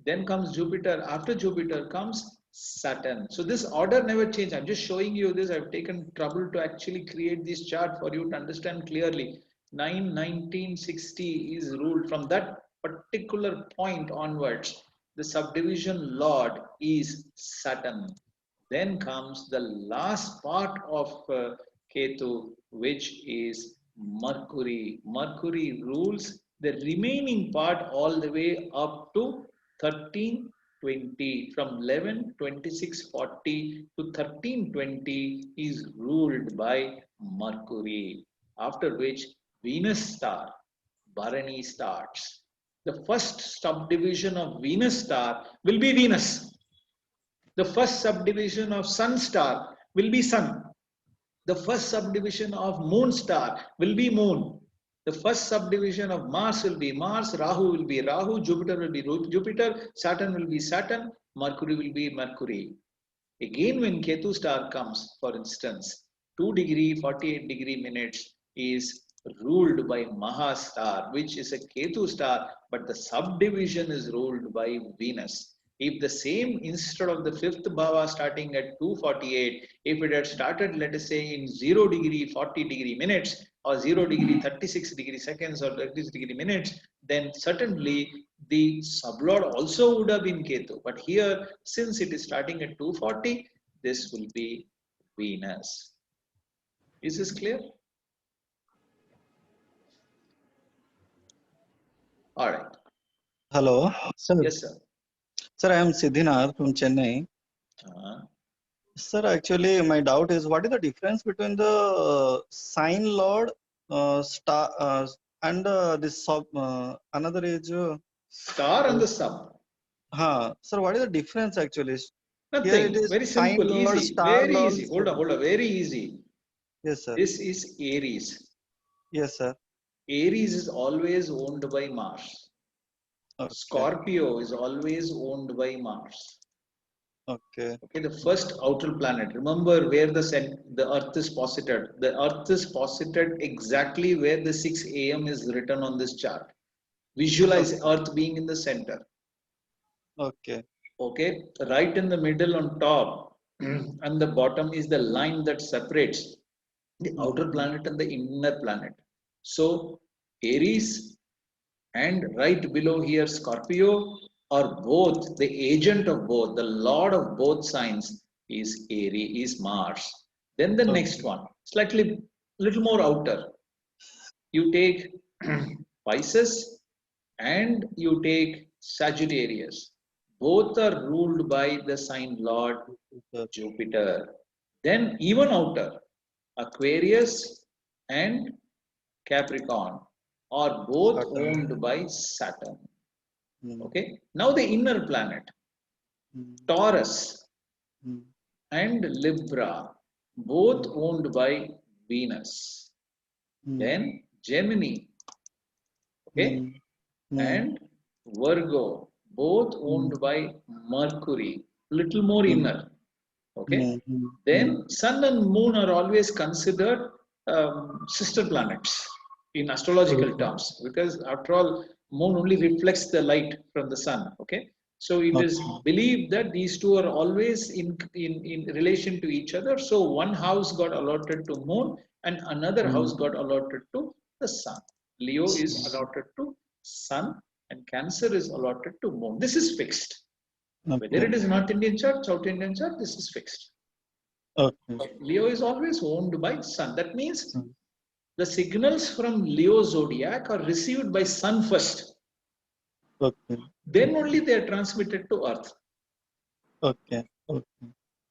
Then comes Jupiter. After Jupiter comes Saturn. So this order never changed. I'm just showing you this. I've taken trouble to actually create this chart for you to understand clearly. 9/1960 is ruled from that particular point onwards. The subdivision lord is Saturn. Then comes the last part of Ketu, which is Mercury. Mercury rules the remaining part all the way up to 1320. From 11/26/40 to 1320 is ruled by Mercury. After which Venus star, Bharani starts. The first subdivision of Venus star will be Venus. The first subdivision of Sun star will be Sun. The first subdivision of Moon star will be Moon. The first subdivision of Mars will be Mars, Rahu will be Rahu, Jupiter will be Jupiter, Saturn will be Saturn, Mercury will be Mercury. Again, when Ketu star comes, for instance, 2 degree 48 degree minutes is ruled by Maha star, which is a Ketu star, but the subdivision is ruled by Venus. If the same, instead of the 5th bhava starting at 248, if it had started, let us say, in 0 degree 40 degree minutes or 0 degree 36 degree seconds or 36 degree minutes, then certainly the sublord also would have been Ketu. But here, since it is starting at 240, this will be Venus. Is this clear? All right. Hello, sir. Yes, sir. Sir, I am Siddhinath from Chennai. Sir, actually, my doubt is what is the difference between the sign lord star and this sub another is star and the sub. Sir, what is the difference actually? Nothing. Here it is very simple, lord, easy, star very lord, easy. Hold on, very easy. Yes, sir. This is Aries. Yes, sir. Aries is always owned by Mars. Okay. Scorpio is always owned by Mars. Okay. Okay, the first outer planet. Remember where the Earth is posited. The Earth is posited exactly where the 6 a.m. is written on this chart. Visualize Earth being in the center. Okay. Okay, right in the middle on top and the bottom is the line that separates the outer planet and the inner planet. So Aries and right below here Scorpio are both the agent of both, the lord of both signs is Aries, is Mars. Then the next one, slightly little more outer. You take Pisces and you take Sagittarius. Both are ruled by the sign Lord Jupiter. Then even outer, Aquarius and Capricorn are both owned by Saturn. Okay. Now the inner planet, Taurus and Libra, both owned by Venus. Then Gemini, okay, and Virgo, both owned by Mercury, little more inner. Okay. Then Sun and Moon are always considered sister planets in astrological terms, because after all, Moon only reflects the light from the Sun. Okay. So it is believed that these two are always in relation to each other. So one house got allotted to Moon and another house got allotted to the Sun. Leo is allotted to Sun and Cancer is allotted to Moon. This is fixed. Whether it is North Indian chart, South Indian chart, this is fixed. Okay. Leo is always owned by Sun. That means the signals from Leo zodiac are received by Sun first. Okay. Then only they are transmitted to Earth. Okay. Okay.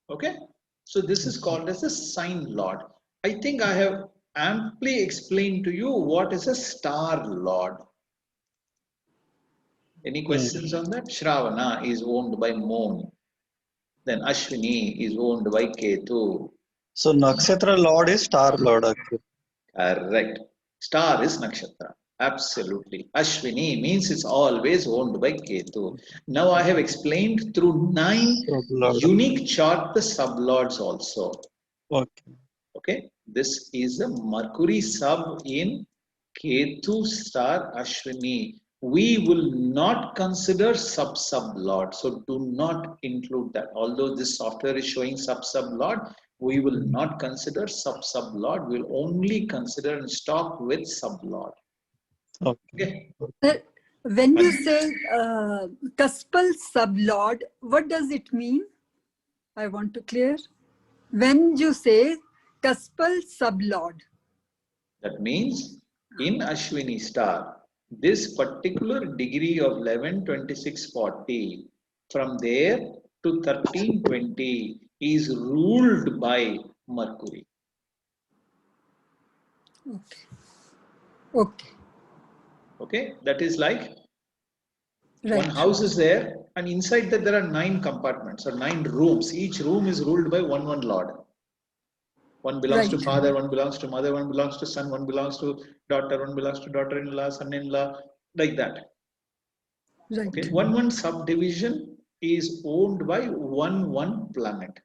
Okay. So this is called as a sign lord. I think I have amply explained to you what is a star lord. Any questions on that? Shravana is owned by Moon. Then Ashwini is owned by Ketu. So Nakshatra Lord is Star Lord actually. Correct. Star is Nakshatra. Absolutely. Ashwini means it's always owned by Ketu. Now I have explained through 9 unique chart the sublords also. Okay. Okay. This is a Mercury sub in Ketu star Ashwini. We will not consider sub-lord. So do not include that. Although this software is showing sub-lord, we will not consider sub-lord. We'll only consider and stop with sublord. Okay. When you say cuspal sublord, what does it mean? I want to clear. When you say cuspal sublord. That means in Ashwini star, this particular degree of 11, 26, 40, from there to 1320 is ruled by Mercury. Okay. Okay. Okay, that is like right. One house is there, and inside that there are 9 compartments or 9 rooms. Each room is ruled by one lord. One belongs to Right. father, one belongs to mother, one belongs to son, one belongs to daughter, one belongs to daughter-in-law, son-in-law, like that. Right. Okay, one subdivision is owned by one planet,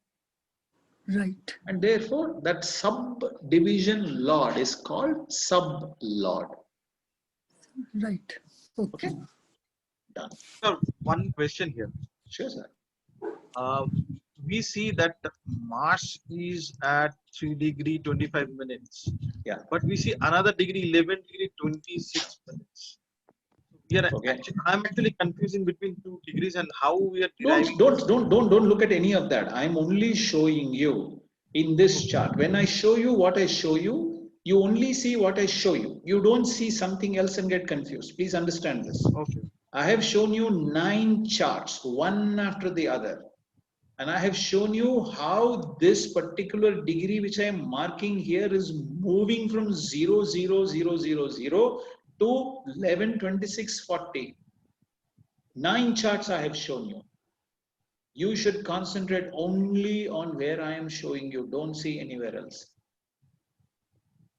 Right. and therefore that subdivision lord is called sub-lord. Right. Okay. Okay, done. Sir, one question here. Sure, sir. We see that Mars is at 3 degree 25 minutes. Yeah. But we see another degree 11 degree 26 minutes. We are Okay. I'm actually confusing between 2 degrees and how we are deriving. Don't look at any of that. I'm only showing you in this chart. When I show you what I show you, you only see what I show you. You don't see something else and get confused. Please understand this. Okay. I have shown you 9 charts, one after the other. And I have shown you how this particular degree which I am marking here is moving from 0,0000 to 112640. 9 charts I have shown you. You should concentrate only on where I am showing you. Don't see anywhere else.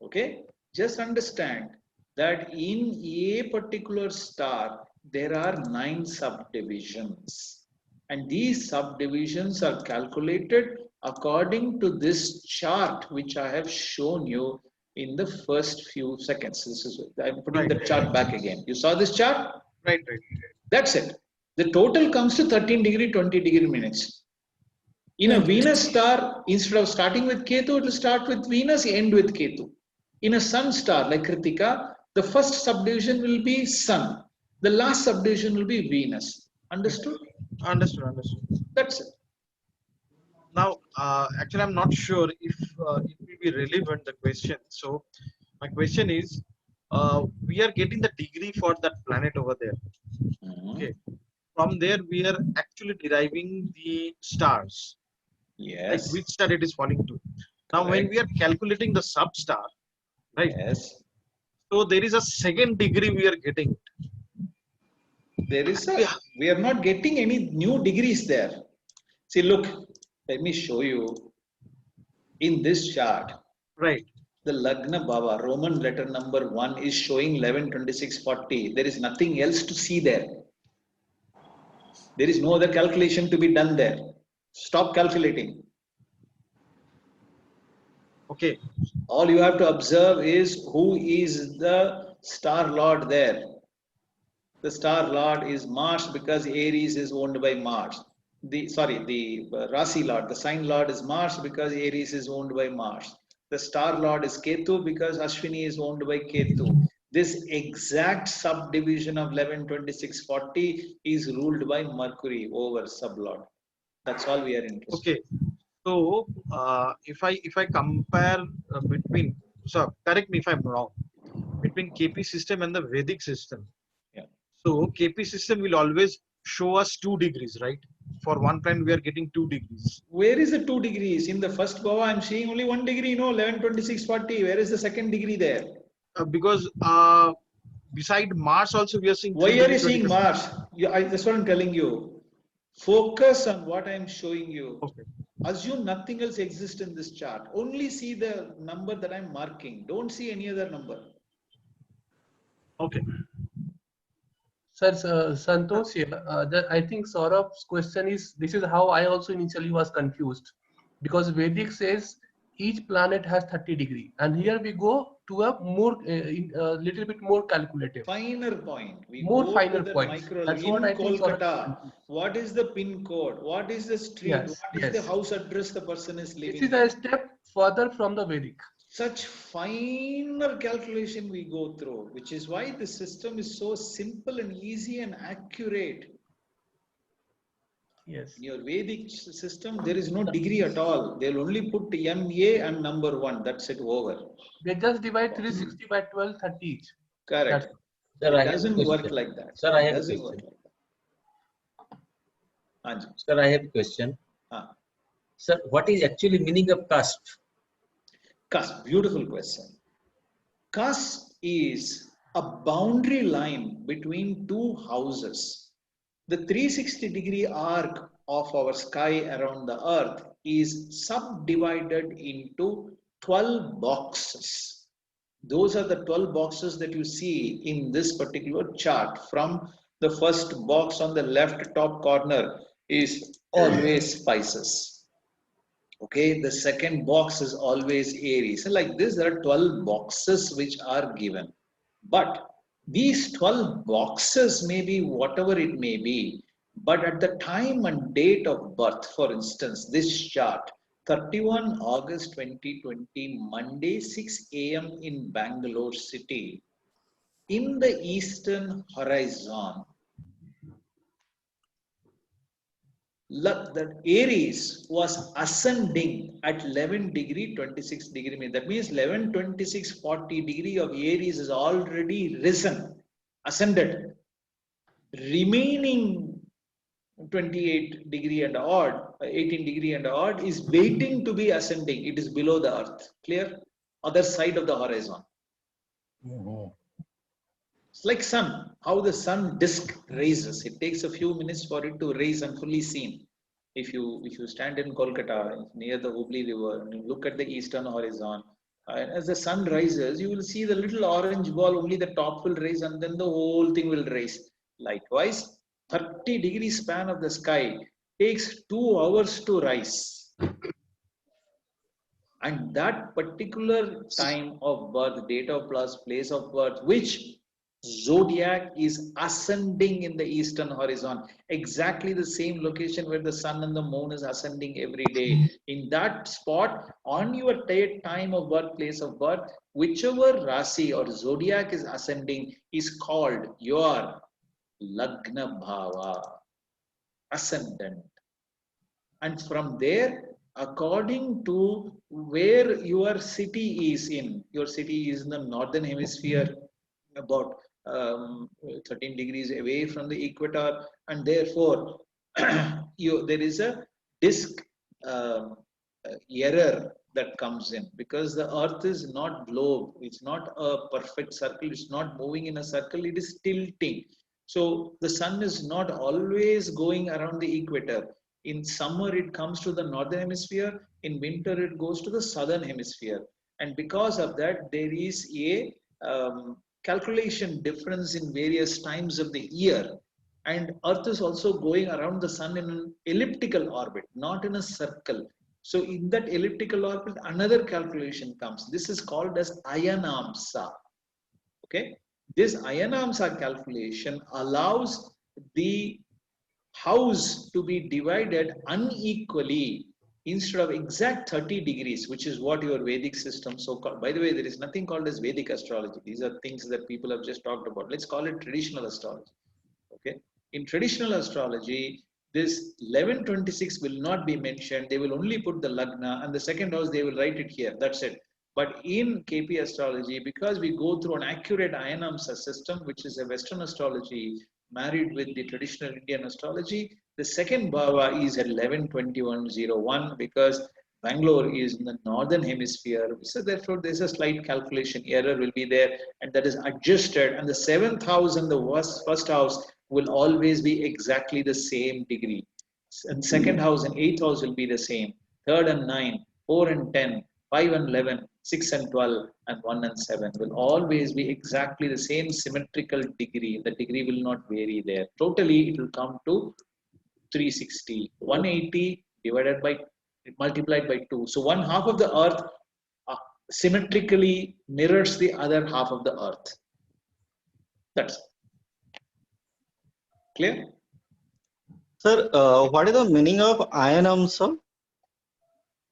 Okay? Just understand that in a particular star, there are 9 subdivisions. And these subdivisions are calculated according to this chart, which I have shown you in the first few seconds. This is, I'm putting the chart back again. You saw this chart? Right. That's it. The total comes to 13 degree, 20 degree minutes. In a Venus star, instead of starting with Ketu, it will start with Venus, end with Ketu. In a sun star like Kritika, the first subdivision will be Sun. The last subdivision will be Venus. Understood? Understood. That's it. Now, actually, I'm not sure if it will be relevant, the question. So, my question is, we are getting the degree for that planet over there. Okay. From there, we are actually deriving the stars. Yes. Like which star it is falling to. Now, when we are calculating the sub-star, right? Yes. So, there is a second degree we are getting. There is a, we are not getting any new degrees there. See, look, let me show you in this chart. Right. The Lagna Bhava, Roman letter number 1 is showing 112640. There is nothing else to see there. There is no other calculation to be done there. Stop calculating. Okay. All you have to observe is who is the star lord there. The star lord is Mars because Aries is owned by Mars. The Rasi lord, the sign lord is Mars because Aries is owned by Mars. The star lord is Ketu because Ashwini is owned by Ketu. This exact subdivision of 112640 is ruled by Mercury over sublord. That's all we are interested. Okay. So if I compare between, so correct me if I'm wrong, between KP system and the Vedic system. Yeah. So KP system will always show us 2 degrees, right? For one planet, we are getting 2 degrees. Where is the 2 degrees? In the first bhava, I'm seeing only 1 degree, 112640. Where is the second degree there? Because beside Mars also we are seeing. Why are you seeing Mars? That's what I'm telling you. Focus on what I'm showing you. Okay. Assume nothing else exists in this chart. Only see the number that I'm marking. Don't see any other number. Okay. Sir, Santosh here. I think Saurabh's question is, this is how I also initially was confused. Because Vedic says each planet has 30 degree. And here we go to a more, little bit more calculative. Finer point. We more go finer to the points. micro. That's in what I think Kolkata, what is the pin code? What is the street? Yes, what is the house address the person is living? This is a step further from the Vedic. Such finer calculation we go through, which is why the system is so simple and easy and accurate. Yes. In your Vedic system, there is no degree at all. They'll only put MA and number 1. That's it, over. They just divide 360 by 12, 30 each. Correct. Sir, it doesn't work like that. Sir, I have a doesn't question. work like that. Sir, I have a question. Sir, what is actually meaning of cusp? Cusp, beautiful question. Cusp is a boundary line between 2 houses. The 360 degree arc of our sky around the earth is subdivided into 12 boxes. Those are the 12 boxes that you see in this particular chart. From the first box on the left top corner is always Pisces. Okay, the second box is always Aries. So like this, there are 12 boxes which are given. But these 12 boxes may be whatever it may be. But at the time and date of birth, for instance, this chart, 31 August 2020, Monday, 6 a.m. in Bangalore city, in the eastern horizon, that Aries was ascending at 11 degree 26 degree minute. That means 11 26 40 degree of Aries is already risen, ascended. Remaining 28 degree and odd, 18 degree and odd is waiting to be ascending. It is below the earth. Clear? Other side of the horizon. It's like sun, how the sun disk raises. It takes a few minutes for it to raise and fully seen. If you stand in Kolkata near the Hooghly River and you look at the eastern horizon, as the sun rises, you will see the little orange ball, only the top will raise and then the whole thing will raise. Likewise, 30-degree span of the sky takes 2 hours to rise. And that particular time of birth, date of birth, place of birth, which zodiac is ascending in the eastern horizon, exactly the same location where the sun and the moon is ascending every day. In that spot, on your time of birth, place of birth, whichever Rasi or zodiac is ascending is called your Lagna Bhava, ascendant. And from there, according to where your city is in, your city is in the northern hemisphere, about 13 degrees away from the equator, and therefore there is a disk error that comes in, because the earth is not globe, it's not a perfect circle, it's not moving in a circle, it is tilting. So the sun is not always going around the equator. In summer it comes to the northern hemisphere, in winter it goes to the southern hemisphere, and because of that there is a calculation difference in various times of the year, and earth is also going around the sun in an elliptical orbit, not in a circle. So in that elliptical orbit another calculation comes. This is called as Ayanamsa. Okay, this Ayanamsa calculation allows the house to be divided unequally instead of exact 30 degrees, which is what your Vedic system so called. By the way, there is nothing called as Vedic astrology. These are things that people have just talked about. Let's call it traditional astrology. Okay, in traditional astrology, this 1126 will not be mentioned. They will only put the Lagna, and the second house they will write it here. That's it. But in KP astrology, because we go through an accurate Ayanamsa system, which is a Western astrology married with the traditional Indian astrology, the second bhava is at 11:21:01, because Bangalore is in the northern hemisphere. So therefore, there's a slight calculation error will be there, and that is adjusted. And the 7th house and the first house will always be exactly the same degree. And second house and 8th house will be the same. 3rd and 9, 4 and 10, 5 and 11, 6 and 12, and 1 and 7 will always be exactly the same symmetrical degree. The degree will not vary there. Totally, it will come to 360. 180 divided by, multiplied by 2. So one half of the earth symmetrically mirrors the other half of the earth. That's clear? Sir, what is the meaning of Ayanamsa?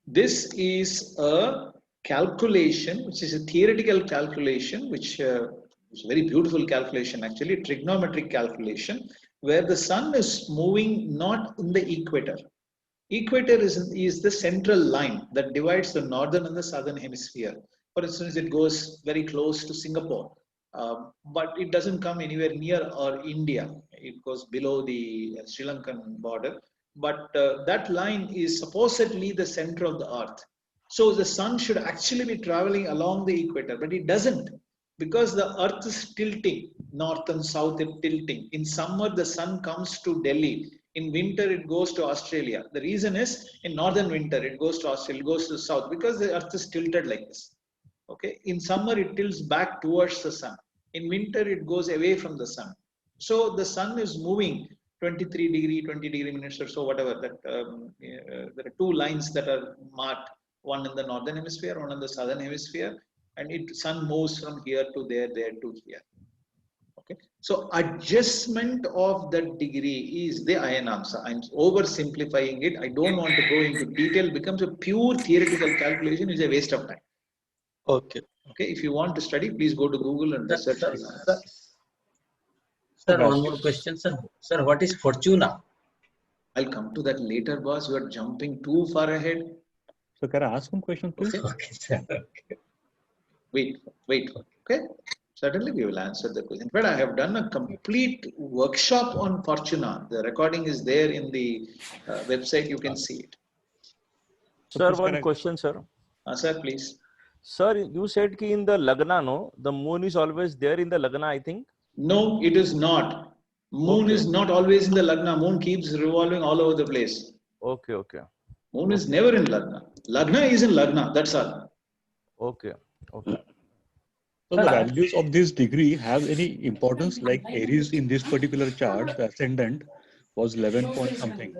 This is a calculation, which is a theoretical calculation, which is a very beautiful calculation actually, trigonometric calculation, where the sun is moving not in the equator. Equator is the central line that divides the northern and the southern hemisphere. For instance, it goes very close to Singapore, but it doesn't come anywhere near or India. It goes below the Sri Lankan border. But that line is supposedly the center of the earth. So the sun should actually be traveling along the equator, but it doesn't, because the earth is tilting, north and south is tilting. In summer, the sun comes to Delhi. In winter, it goes to Australia. The reason is in northern winter, it goes to Australia, it goes to the south because the earth is tilted like this. Okay. In summer, it tilts back towards the sun. In winter, it goes away from the sun. So the sun is moving 23 degree, 20 degree minutes or so, whatever. That there are two lines that are marked, one in the northern hemisphere, one in the southern hemisphere, and sun moves from here to there to here. Okay, so adjustment of that degree is the Ayanamsa. I'm oversimplifying it. I don't want to go into detail. It becomes a pure theoretical calculation. It's a waste of time. Okay. Okay, if you want to study, please go to Google and research. Sir, one more question, sir. Sir, what is Fortuna? I'll come to that later, boss. You are jumping too far ahead. So can I ask one question, please? Okay, sir. Okay. Wait. Okay. Certainly we will answer the question. But I have done a complete workshop on Fortuna. The recording is there in the website. You can see it. Sir, one question, sir. Sir, please. Sir, you said that in the Lagna, no, the moon is always there in the Lagna, I think. No, it is not. Moon is not always in the Lagna. Moon keeps revolving all over the place. Okay. Moon is never in Lagna. Lagna is in Lagna. That's all. Okay. So the values of this degree have any importance? Like Aries in this particular chart, the ascendant was 11 point something.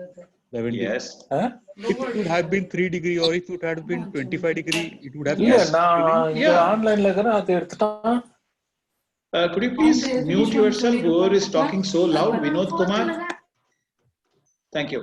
11 yes. If it would have been 3 degree or if it had been 25 degree, it would have been. Could you please mute yourself? Whoever is talking so loud, Vinod Kumar. Thank you.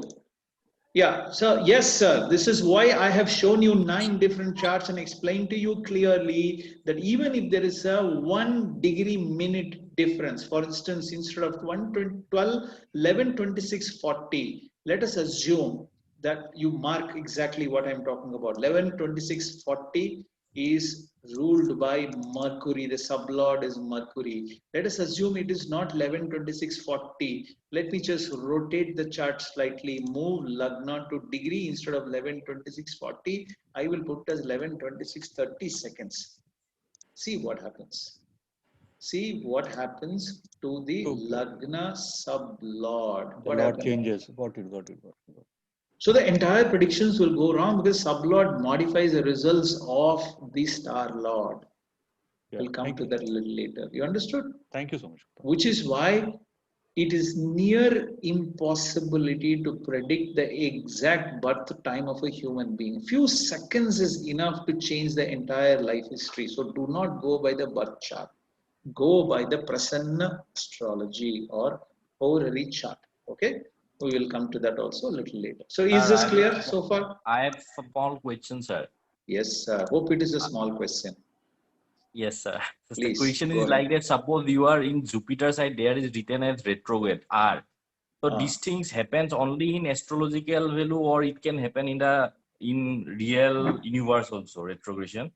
Yeah, so yes, sir. This is why I have shown you 9 different charts and explained to you clearly that even if there is a 1 degree minute difference, for instance, instead of 11:26:40, let us assume that you mark exactly what I'm talking about. 11:26:40 is ruled by Mercury. The sublord is Mercury. Let us assume it is not 11:26:40. Let me just rotate the chart slightly, move Lagna to degree instead of 11:26:40. I will put as 11:26:30 seconds. See what happens. See what happens to the Lagna sublord. The Lord changes. Got it. So the entire predictions will go wrong because sublord modifies the results of the star lord. We'll come to that a little later. You understood? Thank you so much. Which is why it is near impossibility to predict the exact birth time of a human being. Few seconds is enough to change the entire life history. So do not go by the birth chart. Go by the Prasanna astrology or horary chart. Okay? We will come to that also a little later. So is this clear so far? I have a small question, sir. Yes, sir. Hope it is a small question. Yes, sir. Please, the question go is like that. Suppose you are in Jupiter side, there is written as retrograde R. So these things happens only in astrological value, or it can happen in real universe also, retrogression.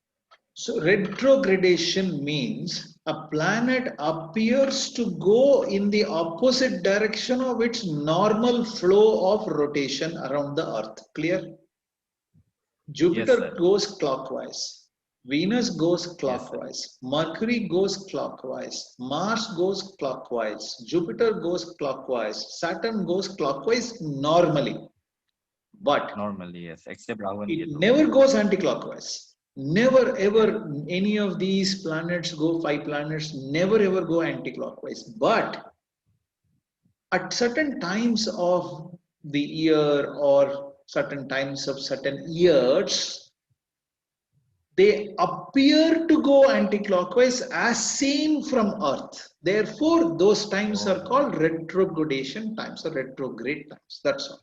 So retrogradation means a planet appears to go in the opposite direction of its normal flow of rotation around the Earth. Clear? Jupiter goes clockwise. Venus goes clockwise. Mercury goes clockwise. Mars goes clockwise. Jupiter goes clockwise. Saturn goes clockwise normally. But normally, yes, except Rahu and it never goes anti-clockwise. Never ever any of these planets go, 5 planets never ever go anti-clockwise. But at certain times of the year or certain times of certain years, they appear to go anti-clockwise as seen from Earth. Therefore, those times are called retrogradation times or retrograde times. That's all.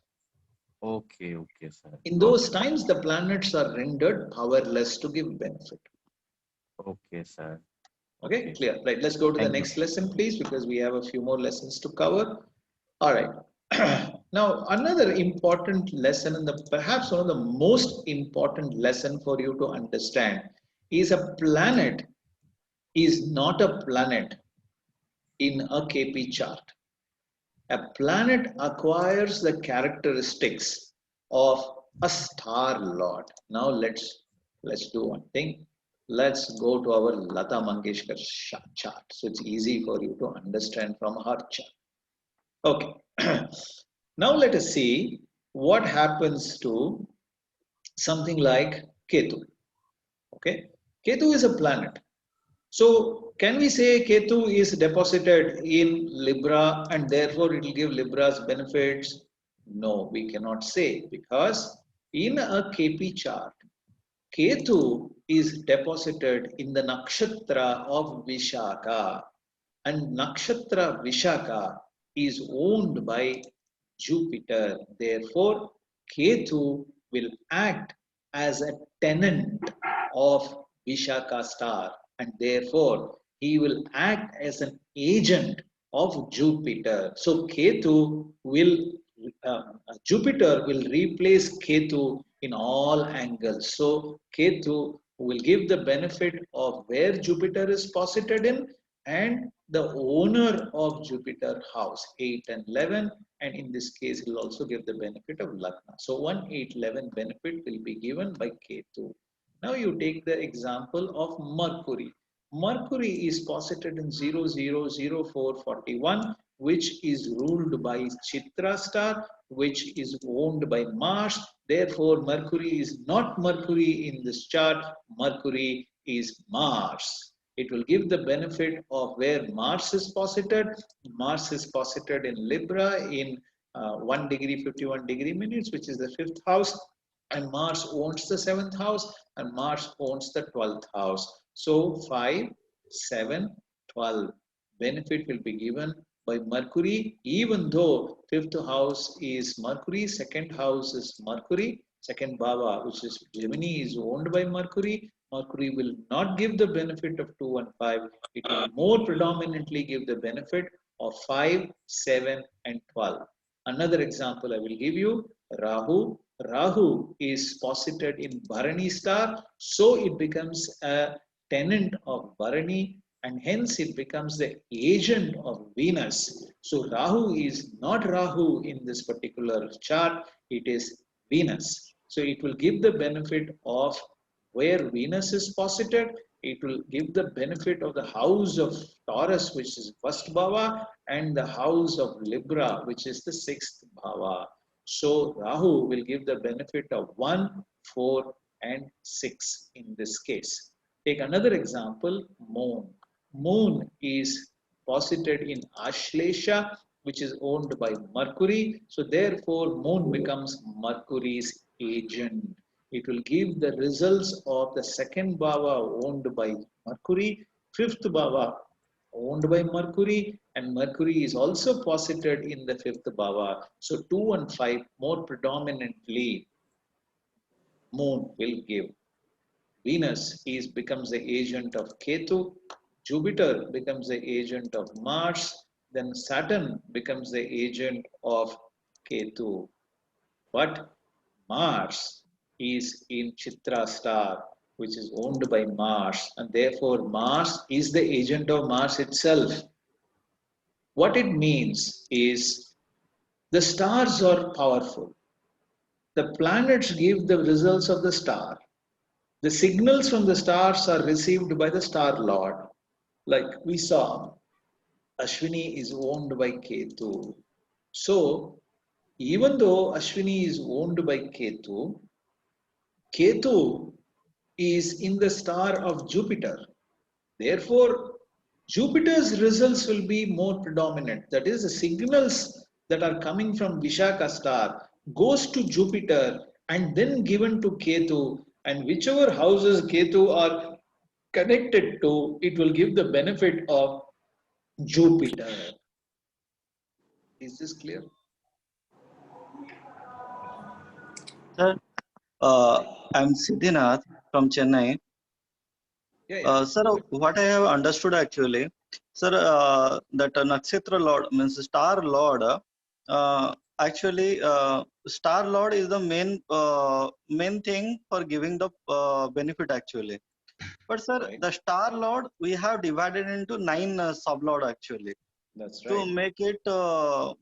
Okay, sir. In those times, the planets are rendered powerless to give benefit. Okay, sir. Okay, clear. Right, let's go to the next lesson, please, because we have a few more lessons to cover. All right. Now, another important lesson, and perhaps one of the most important lesson for you to understand is a planet is not a planet in a KP chart. A planet acquires the characteristics of a star lord. Now let's do one thing. Let's go to our Lata Mangeshkar chart. So it's easy for you to understand from her chart. Okay. Now let us see what happens to something like Ketu. Okay, Ketu is a planet. So can we say Ketu is deposited in Libra and therefore it will give Libra's benefits? No, we cannot say, because in a KP chart, Ketu is deposited in the nakshatra of Vishaka, and nakshatra Vishaka is owned by Jupiter. Therefore, Ketu will act as a tenant of Vishaka star, and therefore he will act as an agent of Jupiter. So Ketu will Jupiter will replace Ketu in all angles. So Ketu will give the benefit of where Jupiter is posited in and the owner of Jupiter house 8 and 11, and in this case he will also give the benefit of Lagna. So 1, 8, 11 benefit will be given by Ketu. Now you take the example of Mercury. Mercury is posited in 000441, which is ruled by Chitra star, which is owned by Mars. Therefore, Mercury is not Mercury in this chart. Mercury is Mars. It will give the benefit of where Mars is posited. Mars is posited in Libra in 1 degree 51 degree minutes, which is the 5th house. And Mars owns the 7th house and Mars owns the 12th house. So 5, 7, 12 benefit will be given by Mercury, even though 5th house is Mercury, 2nd house is Mercury, 2nd Bhava, which is Gemini, is owned by Mercury. Mercury will not give the benefit of 2 and 5. It will more predominantly give the benefit of 5, 7 and 12. Another example I will give you, Rahu. Rahu is posited in Bharani star, so it becomes a tenant of Bharani and hence it becomes the agent of Venus. So Rahu is not Rahu in this particular chart, it is Venus. So it will give the benefit of where Venus is posited. It will give the benefit of the house of Taurus, which is 1st Bhava, and the house of Libra, which is the 6th Bhava. So Rahu will give the benefit of 1, 4 and 6 in this case. Take another example, Moon. Moon is posited in Ashlesha, which is owned by Mercury. So therefore Moon becomes Mercury's agent. It will give the results of the 2nd Bhava owned by Mercury, 5th Bhava owned by Mercury, and Mercury is also posited in the 5th Bhava. So 2 and 5 more predominantly Moon will give. Venus becomes the agent of Ketu, Jupiter becomes the agent of Mars, then Saturn becomes the agent of Ketu. But Mars is in Chitra star, which is owned by Mars, and therefore Mars is the agent of Mars itself. What it means is the stars are powerful. The planets give the results of the star. The signals from the stars are received by the star lord. Like we saw, Ashwini is owned by Ketu. So, even though Ashwini is owned by Ketu, Ketu is in the star of Jupiter. Therefore, Jupiter's results will be more predominant. That is, the signals that are coming from Vishaka star goes to Jupiter and then given to Ketu, and whichever houses Ketu are connected to, it will give the benefit of Jupiter. Is this clear? Sir, I'm Siddhinath from Chennai. Sir, what I have understood actually, sir, that Nakshatra Lord means Star Lord. Actually, Star Lord is the main thing for giving the benefit actually. But sir, the Star Lord we have divided into 9 sublord actually. That's right. To make it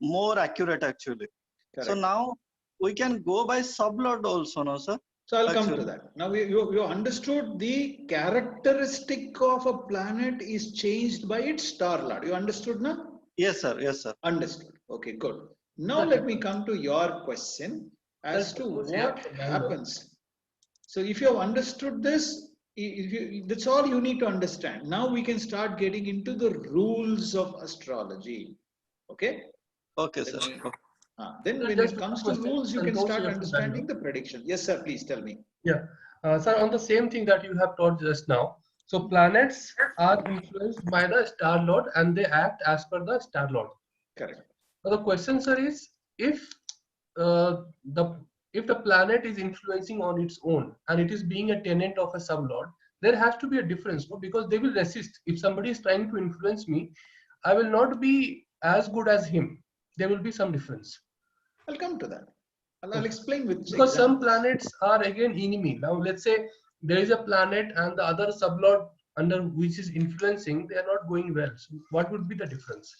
more accurate actually. Correct. So now we can go by sublord also, no sir? So I'll come to that. Now you understood the characteristic of a planet is changed by its star lord. You understood now? Yes sir, yes sir. Understood. Okay, good. Now let me come to your question as to what happens. So if you have understood this, that's all you need to understand. Now we can start getting into the rules of astrology. Okay? Okay, sir. Then when it comes to rules, you can start understanding the prediction. Yes, sir, please tell me. Yeah. Sir, on the same thing that you have taught just now. So planets are influenced by the star lord and they act as per the star lord. Correct. So the question, sir, is if the planet is influencing on its own and it is being a tenant of a sublord, there has to be a difference, no? Because they will resist. If somebody is trying to influence me, I will not be as good as him. There will be some difference. I'll come to that. I'll explain with because examples. some planets are again enemy. Now let's say there is a planet and the other sublord under which is influencing, they are not going well. So what would be the difference?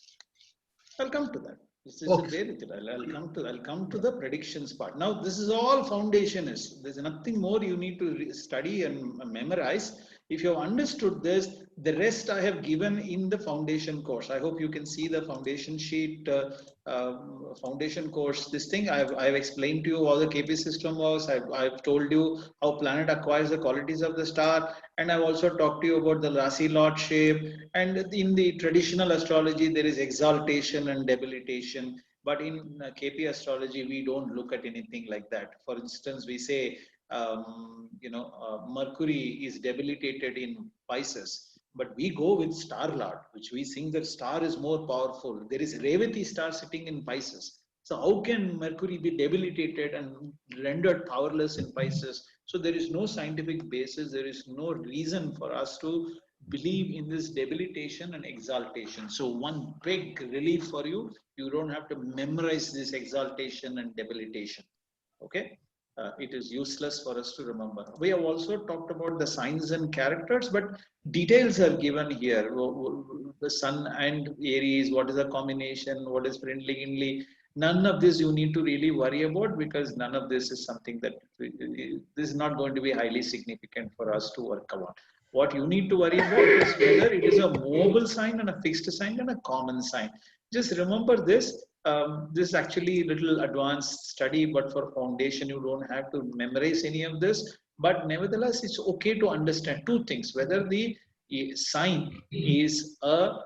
I'll come to that. This is I'll come to the predictions part. Now this is all foundationist. There's nothing more you need to study and memorize. If you have understood this, the rest I have given in the foundation course. I hope you can see the foundation sheet, foundation course. This thing I've explained to you how the KP system works. I've told you how planet acquires the qualities of the star, and I've also talked to you about the Rasi Lord shape. And in the traditional astrology, there is exaltation and debilitation. But in KP astrology, we don't look at anything like that. For instance, we say, Mercury is debilitated in Pisces, but we go with Star Lord, which we think that star is more powerful. There is Revati star sitting in Pisces. So how can Mercury be debilitated and rendered powerless in Pisces? So there is no scientific basis. There is no reason for us to believe in this debilitation and exaltation. So one big relief for you, you don't have to memorize this exaltation and debilitation. Okay? It is useless for us to remember. We have also talked about the signs and characters, but details are given here. The Sun and Aries, what is the combination, what is friendly. None of this you need to really worry about, because none of this is something that this is not going to be highly significant for us to work about. What you need to worry about is whether it is a movable sign and a fixed sign and a common sign. Just remember this. This is actually a little advanced study, but for foundation, you don't have to memorize any of this. But nevertheless, it's okay to understand two things: whether the sign is a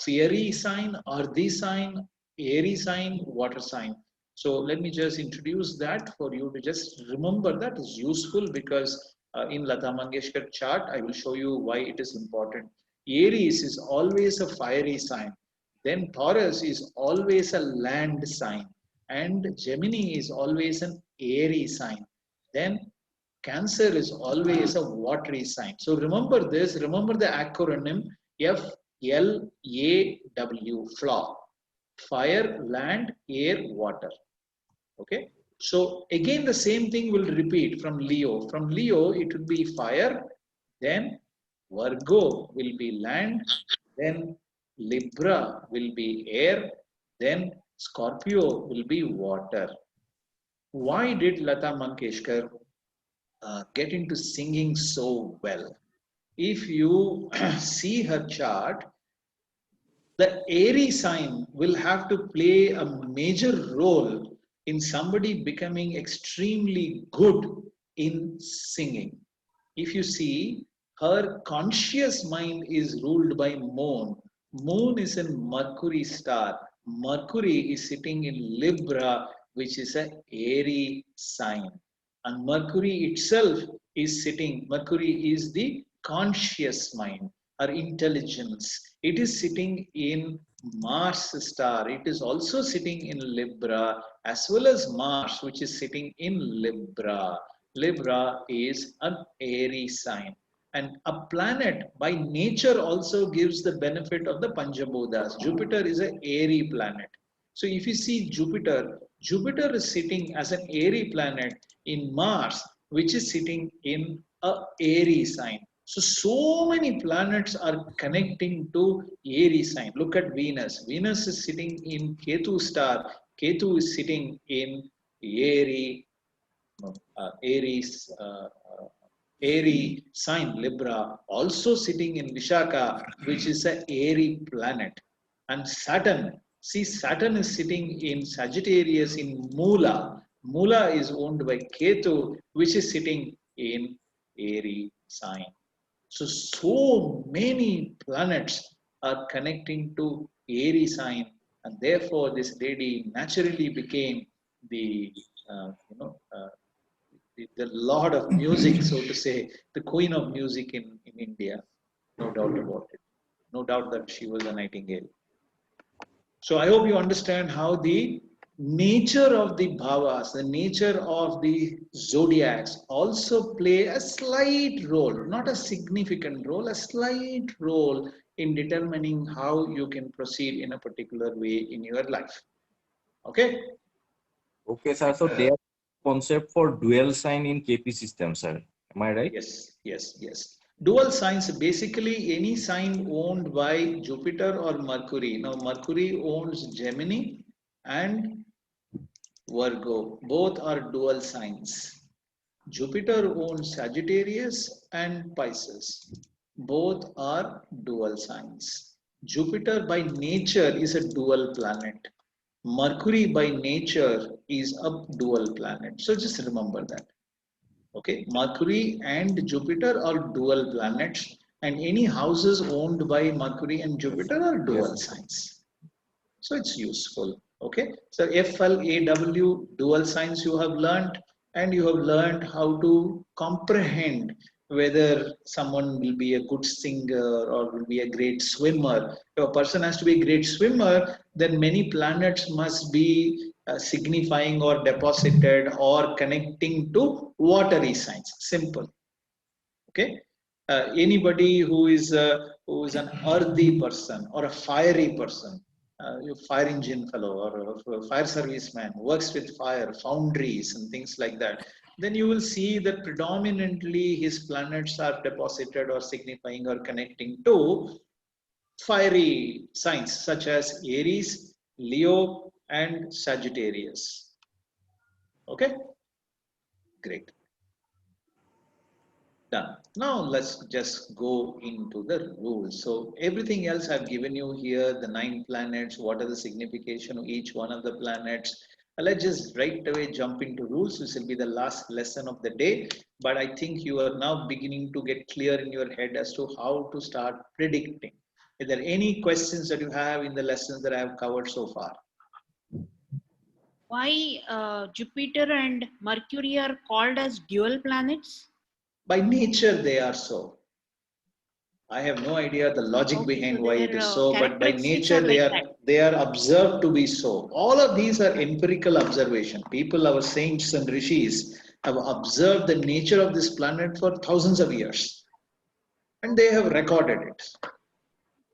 fiery sign or the sign, airy sign, water sign. So let me just introduce that for you to just remember. That is useful because in Lata Mangeshkar chart, I will show you why it is important. Aries is always a fiery sign. Then Taurus is always a land sign, and Gemini is always an airy sign. Then Cancer is always a watery sign. So remember this, remember the acronym FLAW, FLAW, fire, land, air, water. Okay. So again, the same thing will repeat from Leo. From Leo, it will be fire, then Virgo will be land, then Libra will be air, then Scorpio will be water. Why did Lata Mangeshkar get into singing so well? If you see her chart, the airy sign will have to play a major role in somebody becoming extremely good in singing. If you see, her conscious mind is ruled by Moon. Moon is in Mercury star. Mercury is sitting in Libra, which is an airy sign. And Mercury itself is sitting, Mercury is the conscious mind, or intelligence. It is sitting in Mars star. It is also sitting in Libra, as well as Mars, which is sitting in Libra. Libra is an airy sign. And a planet by nature also gives the benefit of the Panchabodas. Jupiter is an airy planet. So if you see Jupiter, Jupiter is sitting as an airy planet in Mars, which is sitting in a airy sign. So many planets are connecting to airy sign. Look at Venus. Venus is sitting in Ketu star. Ketu is sitting in airy sign, Libra, also sitting in Vishaka, which is an airy planet. And Saturn See, Saturn is sitting in Sagittarius in Mula. Mula is owned by Ketu, which is sitting in Aries sign. So many planets are connecting to Aries sign, and therefore this lady naturally became the the lord of music, so to say, the queen of music in India. No doubt about it. No doubt that she was a nightingale. So I hope you understand how the nature of the bhavas, the nature of the zodiacs also play a slight role, not a significant role, a slight role in determining how you can proceed in a particular way in your life. Okay? Okay, sir. So there concept for dual sign in KP system, sir. Am I right? Yes, yes, yes. Dual signs, basically any sign owned by Jupiter or Mercury. Now Mercury owns Gemini and Virgo. Both are dual signs. Jupiter owns Sagittarius and Pisces. Both are dual signs. Jupiter by nature is a dual planet. Mercury by nature is a dual planet. So just remember that. Okay, Mercury and Jupiter are dual planets, and any houses owned by Mercury and Jupiter are dual signs. So it's useful. Okay, so FLAW dual signs you have learned, and you have learned how to comprehend whether someone will be a good singer or will be a great swimmer. If a person has to be a great swimmer, then many planets must be signifying or deposited or connecting to watery signs. Simple. Okay. Anybody who is an earthy person or a fiery person, a fire engine fellow or a fire serviceman, works with fire, foundries and things like that, then you will see that predominantly his planets are deposited or signifying or connecting to fiery signs such as Aries, Leo, and Sagittarius. Okay, great. Done. Now let's just go into the rules. So everything else I've given you here, the 9 planets, what are the signification of each one of the planets. Let's just right away jump into rules. This will be the last lesson of the day. But I think you are now beginning to get clear in your head as to how to start predicting. Are there any questions that you have in the lessons that I have covered so far? Why Jupiter and Mercury are called as dual planets? By nature, they are so. I have no idea the logic behind why it is so, but by nature they are observed to be so. All of these are empirical observation. People, our saints and rishis, have observed the nature of this planet for thousands of years, and they have recorded it.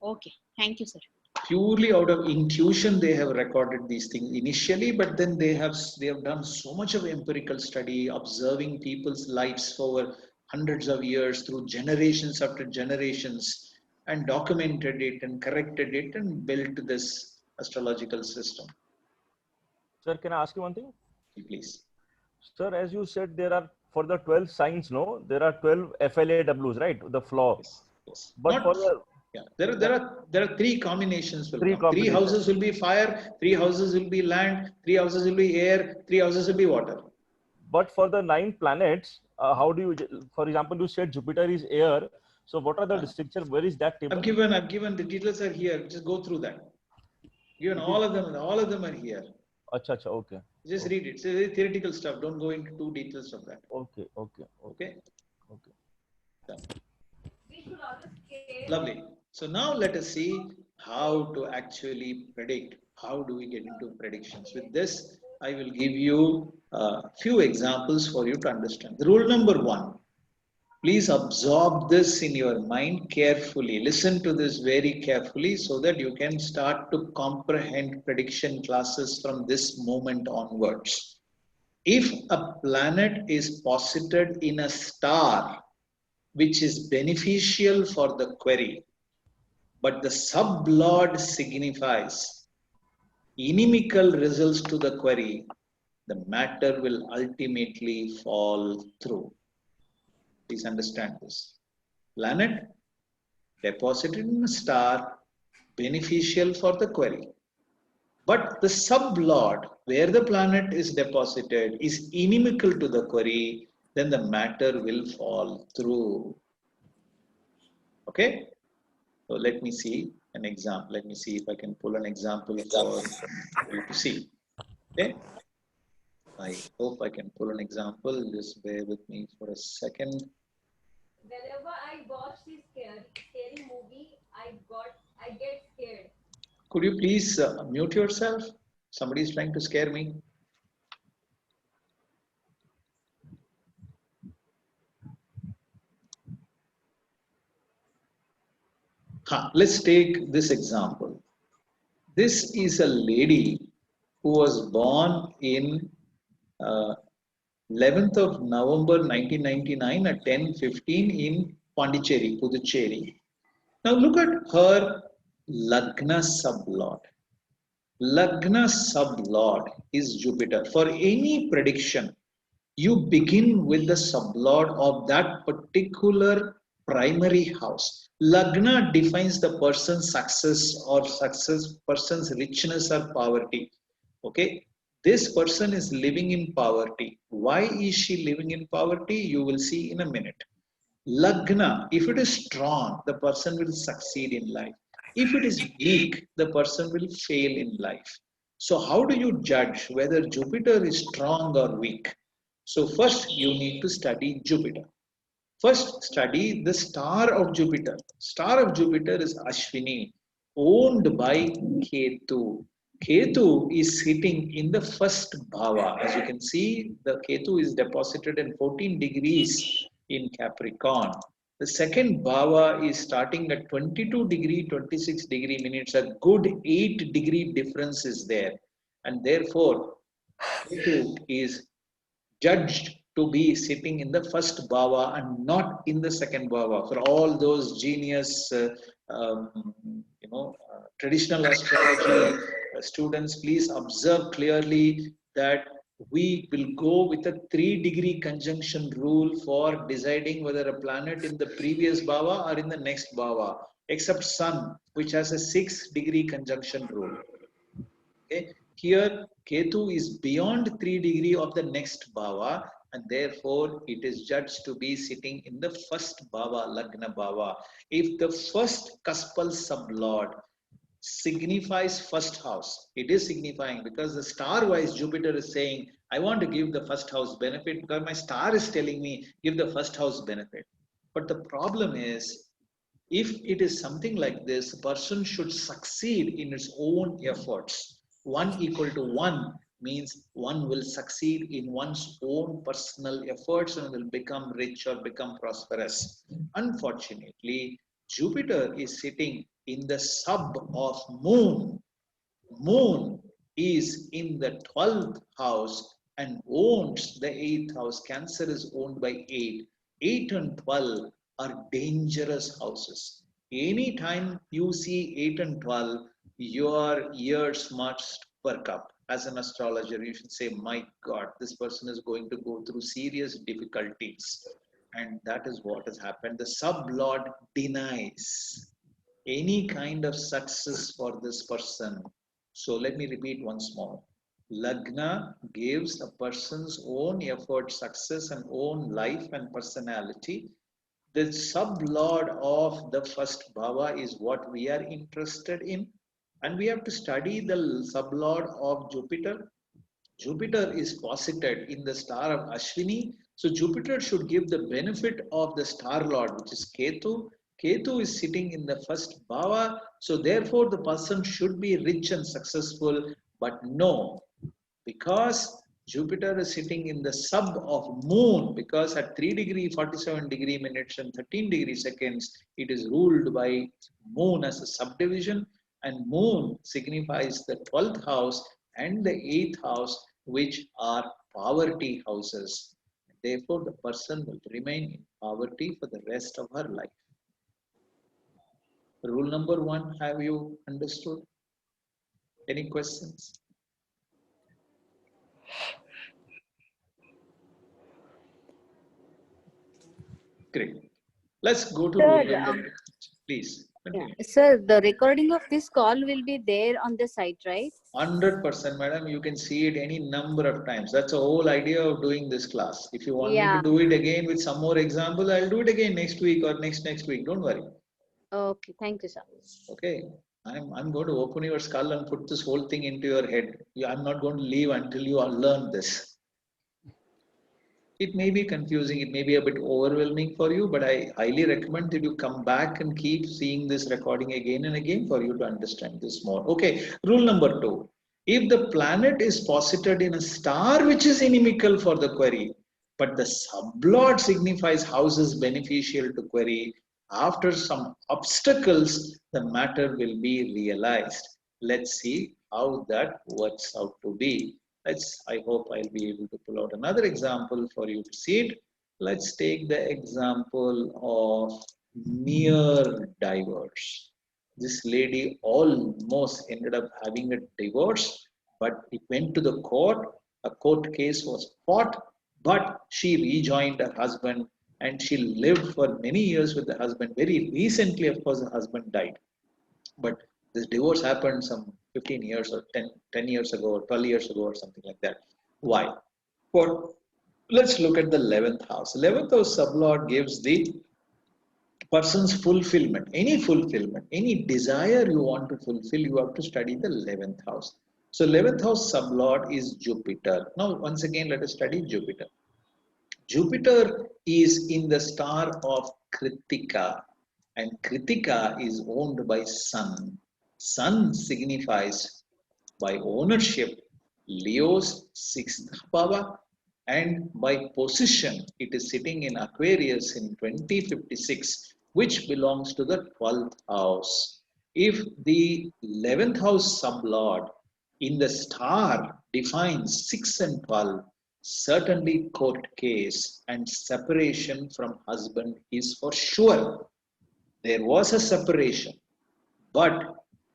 Okay, thank you, sir. Purely out of intuition, they have recorded these things initially, but then they have done so much of empirical study, observing people's lives for hundreds of years through generations after generations, and documented it and corrected it and built this astrological system. Sir, can I ask you one thing? Please. Sir, as you said, there are for the 12 signs, no, there are 12 FLAWs, right? The flaw. Yes. But for the there are 3 combinations. Three houses will be fire, 3 houses will be land, 3 houses will be air, 3 houses will be water. But for the 9 planets, how do you, for example, you said Jupiter is air. So what are the distinctions? Where is that table? I've given the details are here. Just go through that. Given all of them are here. Acha, okay. Just read it. It's very theoretical stuff. Don't go into too details of that. Okay. Done. Lovely. So now let us see how to actually predict. How do we get into predictions? With this, I will give you a few examples for you to understand. The rule number 1. Please absorb this in your mind carefully. Listen to this very carefully so that you can start to comprehend prediction classes from this moment onwards. If a planet is posited in a star which is beneficial for the query, but the sublord signifies inimical results to the query, the matter will ultimately fall through. Please understand this. Planet deposited in a star, beneficial for the query. But the sublord, where the planet is deposited, is inimical to the query, then the matter will fall through. Okay? So let me see an example. Let me see if I can pull an example for you to see. Okay? I hope I can pull an example. Just bear with me for a second. Whenever I watch this scary movie, I get scared. Could you please mute yourself? Somebody is trying to scare me. Let's take this example. This is a lady who was born in 11th of November 1999 at 10:15 in Pondicherry, Puducherry. Now look at her Lagna sublord. Lagna sublord is Jupiter. For any prediction, you begin with the sublord of that particular primary house. Lagna defines the person's success or person's richness or poverty. Okay, this person is living in poverty. Why is she living in poverty? You will see in a minute. Lagna, if it is strong, the person will succeed in life. If it is weak, the person will fail in life. So how do you judge whether Jupiter is strong or weak? So first you need to study Jupiter. First study the star of Jupiter. Star of Jupiter is Ashwini, owned by Ketu. Ketu is sitting in the first bhava. As you can see, the Ketu is deposited in 14 degrees in Capricorn. The second bhava is starting at 22 degree, 26 degree minutes. A good 8 degree difference is there. And therefore, Ketu is judged to be sitting in the first bhava and not in the second bhava. For all those genius, traditional astrology students, please observe clearly that we will go with a 3-degree conjunction rule for deciding whether a planet in the previous bhava or in the next bhava, except Sun, which has a 6-degree conjunction rule. Okay. Here, Ketu is beyond 3 degree of the next bhava, and therefore it is judged to be sitting in the first bhava, Lagna bhava. If the first cuspal sublord signifies first house, it is signifying because the star-wise Jupiter is saying, I want to give the first house benefit because my star is telling me give the first house benefit. But the problem is, if it is something like this, a person should succeed in its own efforts. 1 equal to 1 means one will succeed in one's own personal efforts and will become rich or become prosperous. Unfortunately, Jupiter is sitting in the sub of Moon. Moon is in the 12th house and owns the 8th house. Cancer is owned by 8. 8 and 12 are dangerous houses. Anytime you see 8 and 12, your ears must perk up. As an astrologer, you should say, my God, this person is going to go through serious difficulties. And that is what has happened. The sublord denies any kind of success for this person. So let me repeat once more. Lagna gives a person's own effort, success, and own life and personality. The sublord of the first bhava is what we are interested in. And we have to study the sublord of Jupiter. Jupiter is posited in the star of Ashwini. So Jupiter should give the benefit of the star lord, which is Ketu. Ketu is sitting in the first bhava. So therefore the person should be rich and successful. But no, because Jupiter is sitting in the sub of Moon, because at 3 degree, 47 degree minutes and 13 degree seconds, it is ruled by Moon as a subdivision, and Moon signifies the 12th house and the 8th house, which are poverty houses. Therefore, the person will remain in poverty for the rest of her life. Rule number 1, have you understood? Any questions? Great. Let's go to rule number 2. Please. Yeah. Sir, the recording of this call will be there on the site, right? 100%, madam. You can see it any number of times. That's the whole idea of doing this class. If you want me to do it again with some more example, I'll do it again next week or next week. Don't worry. Okay, thank you, sir. Okay. I'm going to open your skull and put this whole thing into your head. I'm not going to leave until you all learn this. It may be confusing, it may be a bit overwhelming for you, but I highly recommend that you come back and keep seeing this recording again and again for you to understand this more. Okay, rule number 2. If the planet is posited in a star which is inimical for the query, but the sublord signifies houses beneficial to query, after some obstacles, the matter will be realized. Let's see how that works out to be. I hope I'll be able to pull out another example for you to see it. Let's take the example of near divorce. This lady almost ended up having a divorce, but it went to the court. A court case was fought, but she rejoined her husband and she lived for many years with the husband. Very recently, of course, the husband died. But this divorce happened some 15 years or 10 years ago or 12 years ago or something like that. Why? Well, let's look at the 11th house. 11th house sublord gives the person's fulfillment, any desire you want to fulfill, you have to study the 11th house. So 11th house sublord is Jupiter. Now, once again, let us study Jupiter. Jupiter is in the star of Kritika, and Kritika is owned by Sun. Sun signifies by ownership Leo's 6th power, and by position it is sitting in Aquarius in 2056, which belongs to the 12th house. If the 11th house sublord in the star defines 6 and 12, certainly court case and separation from husband is for sure. There was a separation, but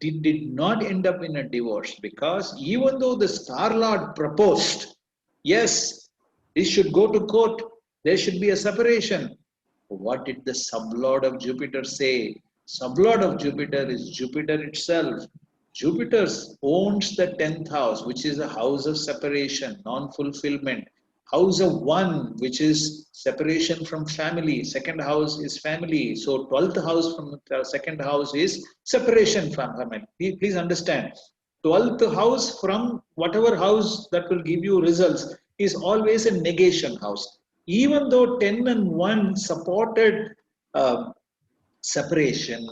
it did not end up in a divorce, because even though the star lord proposed, yes, this should go to court, there should be a separation. What did the sublord of Jupiter say? Sublord of Jupiter is Jupiter itself. Jupiter owns the 10th house, which is a house of separation, non-fulfillment. House of 1, which is separation from family. Second house is family. So 12th house from the second house is separation from family. Please understand. 12th house from whatever house that will give you results is always a negation house. Even though 10 and 1 supported separation,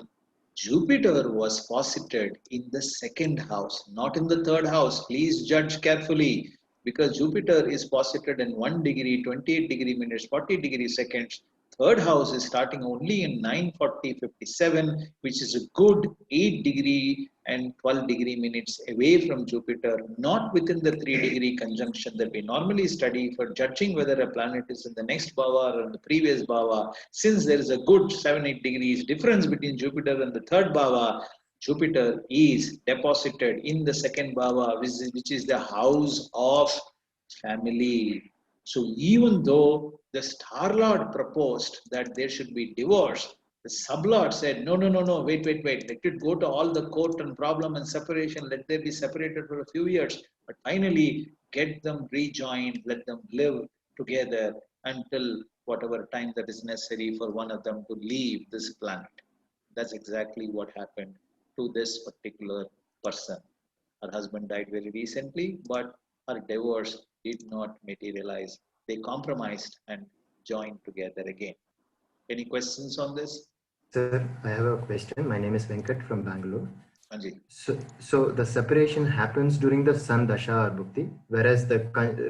Jupiter was posited in the second house, not in the third house. Please judge carefully, because Jupiter is posited in 1 degree, 28 degree minutes, 40 degree seconds. Third house is starting only in 9:40:57, which is a good 8 degree and 12 degree minutes away from Jupiter, not within the 3 degree conjunction that we normally study for judging whether a planet is in the next bhava or in the previous bhava. Since there is a good 7-8 degrees difference between Jupiter and the third bhava, Jupiter is deposited in the second bhava, which is the house of family. So even though the star lord proposed that there should be divorce, the sublord said, no, wait. Let it go to all the court and problem and separation. Let them be separated for a few years. But finally, get them rejoined. Let them live together until whatever time that is necessary for one of them to leave this planet. That's exactly what happened to this particular person. Her husband died very recently, but her divorce did not materialize. They compromised and joined together again. Any questions on this? Sir, I have a question. My name is Venkat from Bangalore. Anji. So the separation happens during the Sun Dasha or Bhukti, whereas the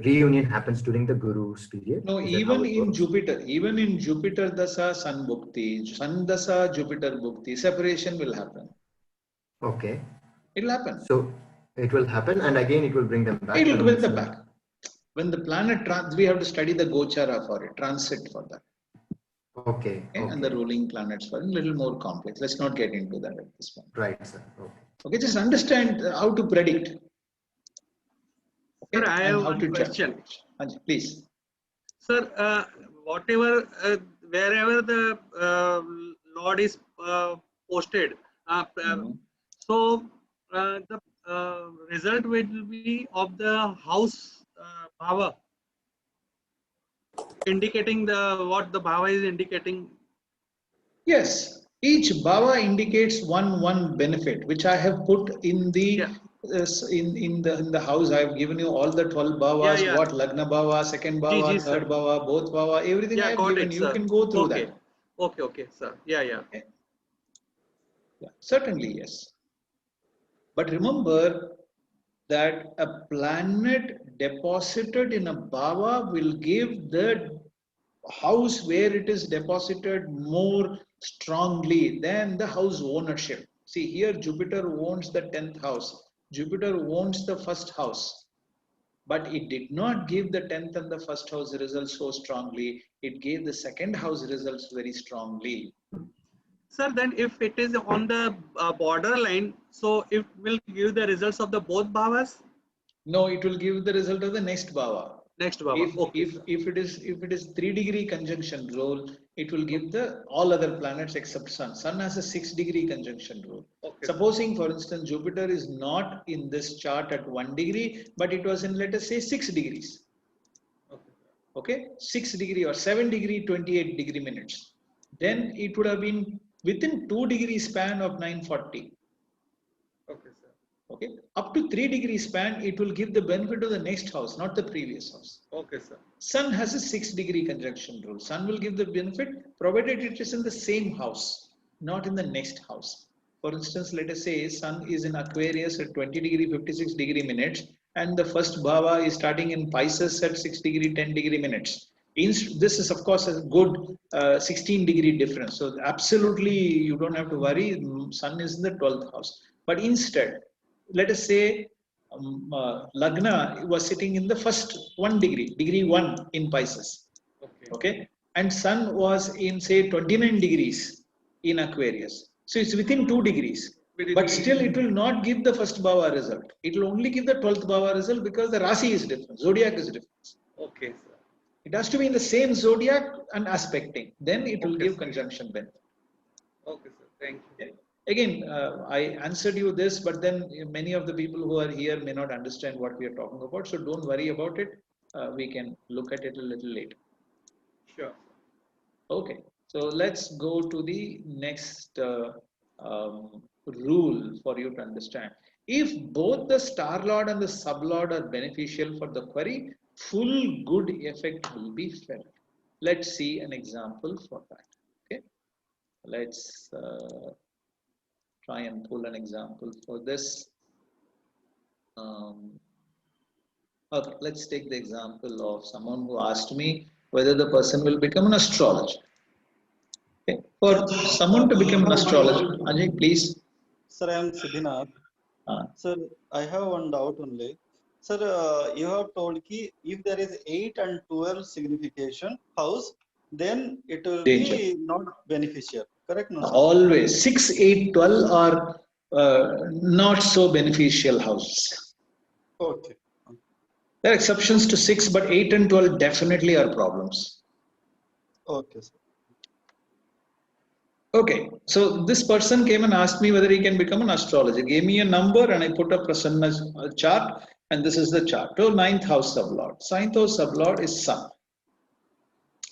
reunion happens during the Guru's period. No, even in Jupiter Dasa, Sun Bhukti, Sun Dasa, Jupiter Bhukti, separation will happen. Okay. It will happen. So it will happen, and again it will bring them back. It will bring them back. When the planet we have to study the Gochara for it, transit for that. Okay. And the ruling planets for it, a little more complex. Let's not get into that at this point. Right, sir. Okay, just understand how to predict. Okay, sir, I have one question. Anji, please. Sir, wherever the Lord is posted. So the result will be of the house bhava, indicating what the bhava is indicating. Yes, each bhava indicates one benefit, which I have put in the in the house. I have given you all the 12 bhavas, what lagna bhava, second bhava, third bhava, both bhava, everything I have given. You can go through that. Okay, sir. Yeah. Okay. Yeah, certainly yes. But remember that a planet deposited in a bhava will give the house where it is deposited more strongly than the house ownership. See, here Jupiter owns the 10th house. Jupiter owns the first house. But it did not give the 10th and the first house results so strongly. It gave the second house results very strongly. Sir, then if it is on the borderline, so it will give the results of the both bhavas? No, it will give the result of the next bhava. Next bhava. If it is 3-degree conjunction rule, it will give the all other planets except Sun. Sun has a 6-degree conjunction rule. Supposing, for instance, Jupiter is not in this chart at 1 degree, but it was in, let us say, 6 degrees. Okay, 6 degree or 7 degree, 28 degree minutes. Then it would have been within 2 degree span of 940. Okay, sir. Okay, up to 3 degree span, it will give the benefit of the next house, not the previous house. Okay, sir. Sun has a 6-degree conjunction rule. Sun will give the benefit provided it is in the same house, not in the next house. For instance, let us say Sun is in Aquarius at 20 degree, 56 degree minutes, and the first bhava is starting in Pisces at 6 degree, 10 degree minutes. This is of course a good 16 degree difference. So absolutely you don't have to worry. Sun is in the 12th house. But instead, let us say Lagna was sitting in the first 1 degree, degree 1 in Pisces. Okay. And Sun was in say 29 degrees in Aquarius. So it's within 2 degrees. But still it will not give the first bhava result. It will only give the 12th bhava result because the Rasi is different, zodiac is different. Okay, sir. It has to be in the same zodiac and aspecting. Then it will give conjunction benefit. Okay, sir. Thank you. Again, I answered you this, but then many of the people who are here may not understand what we are talking about. So don't worry about it. We can look at it a little later. Sure. Okay. So let's go to the next rule for you to understand. If both the star lord and the sub lord are beneficial for the query, full good effect will be felt. Let's see an example for that. Okay. Let's try and pull an example for this. Okay, let's take the example of someone who asked me whether the person will become an astrologer. Okay. For someone to become an astrologer, Ajay, please. Sir, I am Siddhinath. Sir, I have one doubt only. Sir, you have told ki if there is 8 and 12 signification house, then it will be not beneficial. Correct? No, sir? Always 6, 8, 12 are not so beneficial houses. Okay. There are exceptions to 6, but 8 and 12 definitely are problems. Okay, sir. Okay, so this person came and asked me whether he can become an astrologer. Gave me a number and I put a Prasanna's chart, and this is the chart. So 9th house sublord. 9th house sublord is Sun.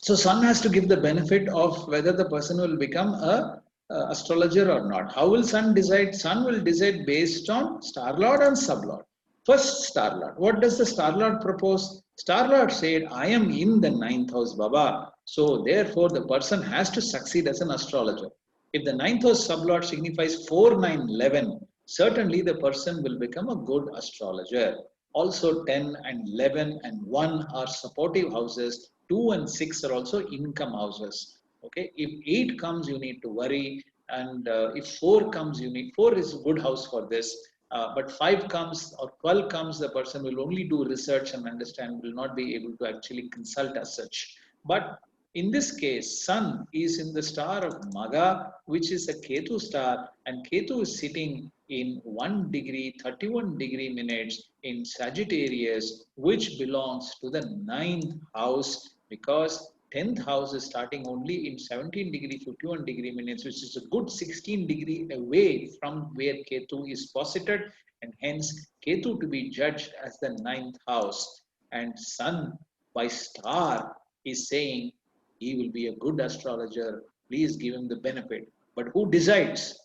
So Sun has to give the benefit of whether the person will become a astrologer or not. How will Sun decide? Sun will decide based on star lord and sublord. First, star lord. What does the star lord propose? Star lord said, I am in the 9th house, Baba. So therefore, the person has to succeed as an astrologer. If the 9th house sublord signifies 4, 9, 11, certainly the person will become a good astrologer. Also 10 and 11 and 1 are supportive houses. 2 and 6 are also income houses. Okay, if 8 comes, you need to worry, and if 4 comes, 4 is a good house for this. But 5 comes or 12 comes, the person will only do research and understand, will not be able to actually consult as such. But in this case, Sun is in the star of Maga, which is a Ketu star, and Ketu is sitting in 1 degree, 31 degree minutes in Sagittarius, which belongs to the 9th house, because 10th house is starting only in 17 degree 51 degree minutes, which is a good 16 degree away from where Ketu is posited, and hence Ketu to be judged as the 9th house. And Sun by star is saying he will be a good astrologer. Please give him the benefit. But who decides?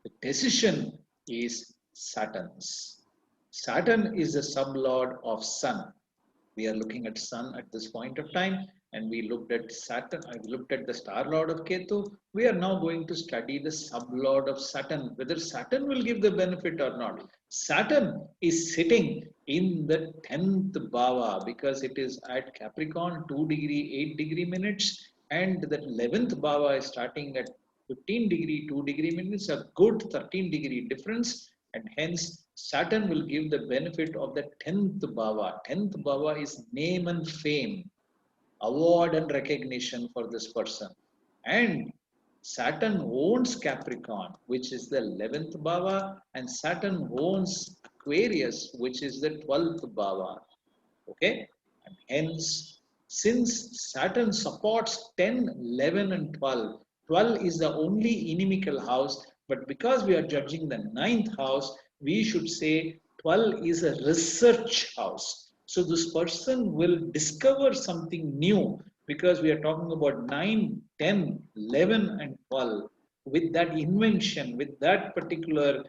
The decision is Saturn's. Saturn is the sublord of Sun. We are looking at Sun at this point of time, and we looked at Saturn. I looked at the star lord of Ketu. We are now going to study the sublord of Saturn, whether Saturn will give the benefit or not. Saturn is sitting in the 10th bhava because it is at Capricorn 2 degree 8 degree minutes, and the 11th bhava is starting at 15 degree 2 degree minutes, a good 13 degree difference, and hence Saturn will give the benefit of the 10th bhava. 10th bhava is name and fame, award and recognition for this person. And Saturn owns Capricorn, which is the 11th bhava, and Saturn owns Aquarius, which is the 12th bhava. Okay? And hence, since Saturn supports 10, 11, and 12, 12 is the only inimical house, but because we are judging the 9th house, we should say 12 is a research house. So this person will discover something new because we are talking about 9, 10, 11, and 12. With that invention, with that particular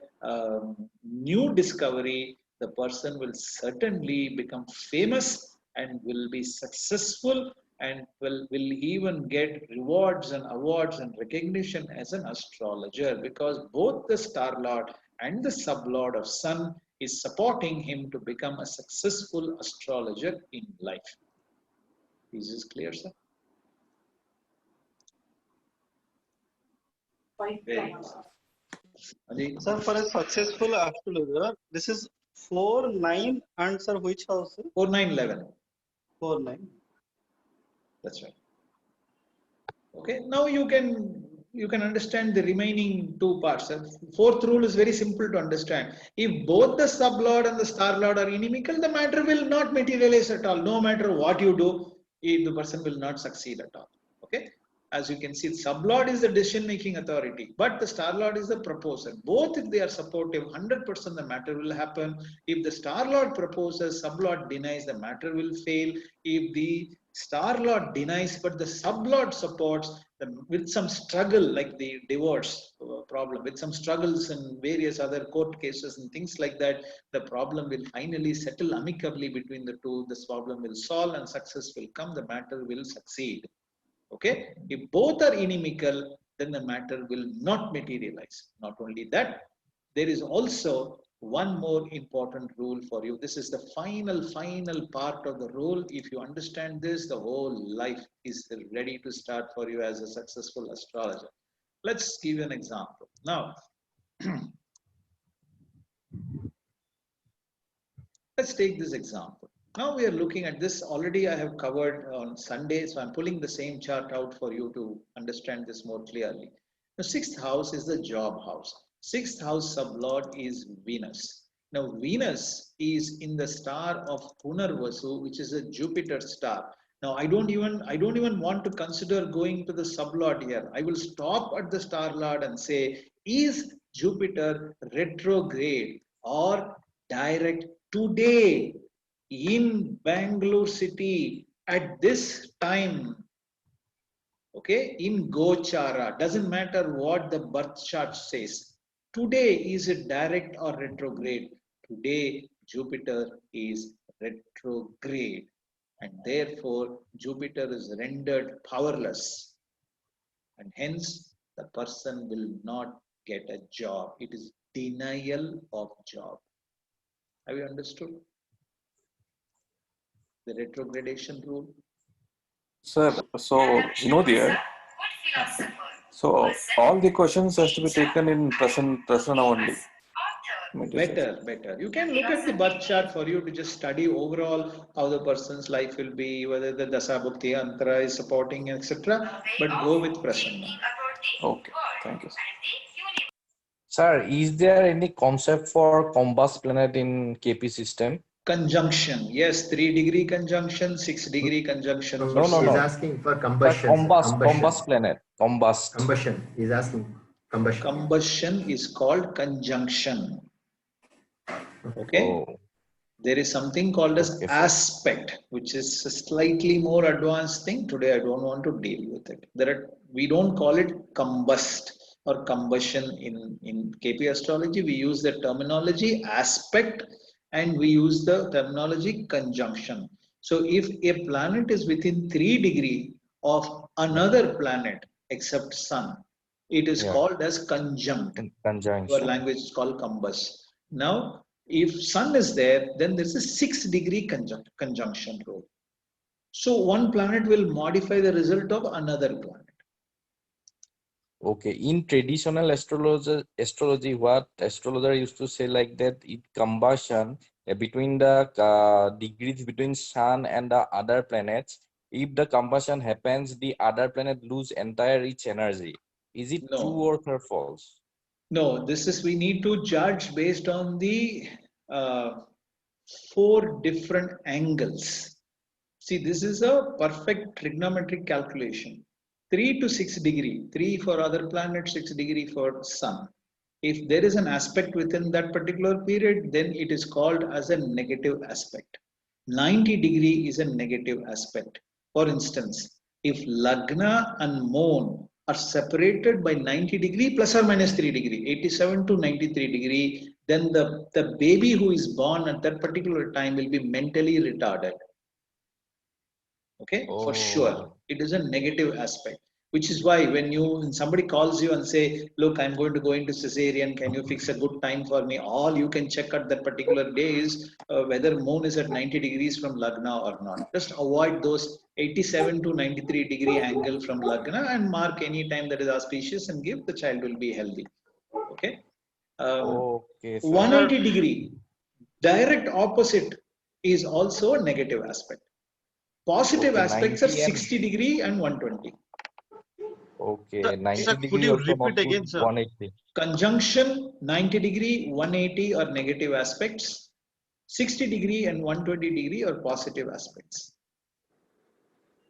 new discovery, the person will certainly become famous and will be successful, and will even get rewards and awards and recognition as an astrologer, because both the star lord and the sublord of Sun is supporting him to become a successful astrologer in life. Is this clear, sir? Sir, for a successful astrologer, this is 4, 9, and sir, which house? 4, 9, 11. 4, 9. That's right. Okay, now you can understand the remaining two parts. Fourth rule is very simple to understand. If both the sublord and the star lord are inimical, the matter will not materialize at all. No matter what you do, the person will not succeed at all. Okay, as you can see, sublord is the decision-making authority, but the star lord is the proposer. Both, if they are supportive, 100% the matter will happen. If the star lord proposes, sublord denies, the matter will fail. If the star lord denies but the sublord supports, with some struggle, like the divorce problem, with some struggles and various other court cases and things like that, the problem will finally settle amicably between the two. This problem will solve and success will come. The matter will succeed. Okay, if both are inimical, then the matter will not materialize. Not only that, there is also one more important rule for you. This is the final part of the rule. If you understand this, the whole life is ready to start for you as a successful astrologer. Let's give you an example. Now, let's take this example. Now we are looking at this. Already I have covered on Sunday, so I'm pulling the same chart out for you to understand this more clearly. The 6th house is the job house. 6th house sublord is Venus. Now Venus is in the star of Punarvasu, which is a Jupiter star. Now I don't even want to consider going to the sublord here. I will stop at the star lord and say, is Jupiter retrograde or direct today in Bangalore city at this time? Okay, in Gochara, doesn't matter what the birth chart says. Today, is it direct or retrograde? Today, Jupiter is retrograde, and therefore Jupiter is rendered powerless, and hence the person will not get a job. It is denial of job. Have you understood the retrogradation rule? Sir, so dear. So all the questions has to be taken in Prasanna only. Better. You can look at the birth chart for you to just study overall how the person's life will be, whether the Dasa Bhukti Antara is supporting, etc. But go with Prasanna. Okay, thank you. Sir, is there any concept for combust planet in KP system? Conjunction. Yes, 3-degree conjunction, 6-degree conjunction. So For he's Sun. asking for combustion. Combust planet. Combust. Combustion. He's asking combustion. Combustion is called conjunction. Okay. Oh. There is something called as aspect, which is a slightly more advanced thing. Today, I don't want to deal with it. We don't call it combust or combustion in KP astrology. We use the terminology aspect and we use the terminology conjunction. So if a planet is within 3 degrees of another planet except Sun, it is called as conjunct. Conjunction. Our language is called combust. Now, if Sun is there, then there's a 6-degree conjunction rule. So one planet will modify the result of another planet. Okay, in traditional astrology, what astrologer used to say like that, it combustion between the degrees between Sun and the other planets. If the combustion happens, the other planet lose entire its energy. Is it true or false? No, we need to judge based on the 4 different angles. See, this is a perfect trigonometric calculation. 3 to 6 degree, 3 for other planets, 6 degree for Sun. If there is an aspect within that particular period, then it is called as a negative aspect. 90 degree is a negative aspect. For instance, if Lagna and Moon are separated by 90 degree plus or minus 3 degree, 87 to 93 degree, then the baby who is born at that particular time will be mentally retarded. Okay, for sure. It is a negative aspect, which is why when somebody calls you and say, look, I'm going to go into cesarean, can you fix a good time for me? All you can check at that particular day is whether Moon is at 90 degrees from Lagna or not. Just avoid those 87 to 93 degree angle from Lagna and mark any time that is auspicious and give, the child will be healthy. Okay. 180 degree, direct opposite is also a negative aspect. Positive aspects are 60 degree and 120. Okay, 90 sir, degree could you also repeat not good, again, sir? 180. Conjunction 90 degree, 180 are negative aspects. 60 degree and 120 degree are positive aspects.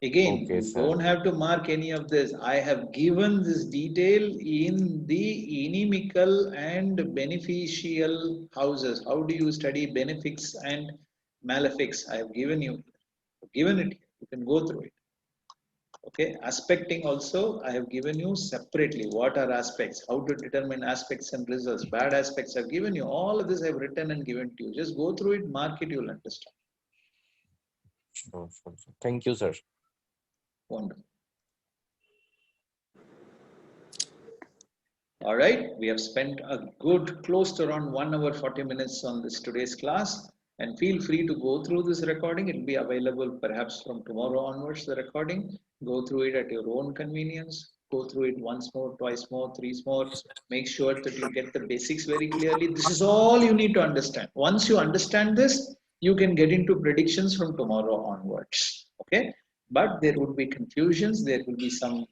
Again, you don't have to mark any of this. I have given this detail in the inimical and beneficial houses. How do you study benefics and malefics? I have given you. Given it, you can go through it. Okay, aspecting also I have given you separately. What are aspects? How to determine aspects and results? Bad aspects I've given you. All of this I've written and given to you. Just go through it, mark it, you'll understand. Sure. Thank you, sir. Wonderful. All right, we have spent a good close to around 1 hour 40 minutes on this today's class. And feel free to go through this recording. It will be available perhaps from tomorrow onwards, the recording. Go through it at your own convenience. Go through it once more, twice more, 3 more. Make sure that you get the basics very clearly. This is all you need to understand. Once you understand this, you can get into predictions from tomorrow onwards. Okay? But there would be confusions. There will be some,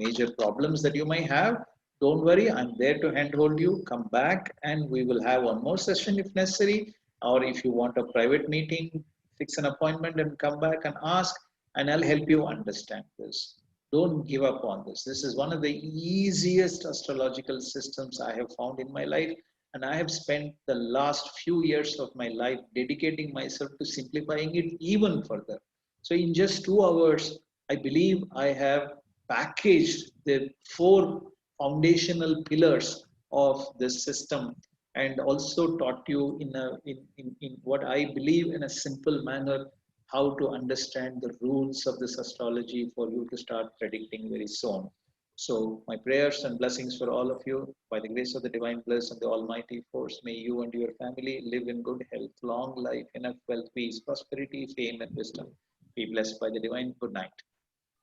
major problems that you might have. Don't worry, I'm there to handhold you. Come back and we will have one more session if necessary. Or if you want a private meeting, fix an appointment and come back and ask, and I'll help you understand this. Don't give up on this. This is one of the easiest astrological systems I have found in my life. And I have spent the last few years of my life dedicating myself to simplifying it even further. So in just 2 hours, I believe I have packaged the 4 foundational pillars of this system and also taught you in what I believe in a simple manner how to understand the rules of this astrology for you to start predicting very soon. So my prayers and blessings for all of you. By the grace of the divine bliss and the almighty force, may you and your family live in good health, long life, enough wealth, peace, prosperity, fame and wisdom. Be blessed by the divine. Good night.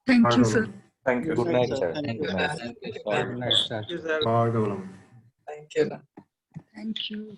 Thank you, sir. Thank you. Good night, sir. Thank you. Good night. Thank you, sir. Bhagavanam. Thank you. Thank you.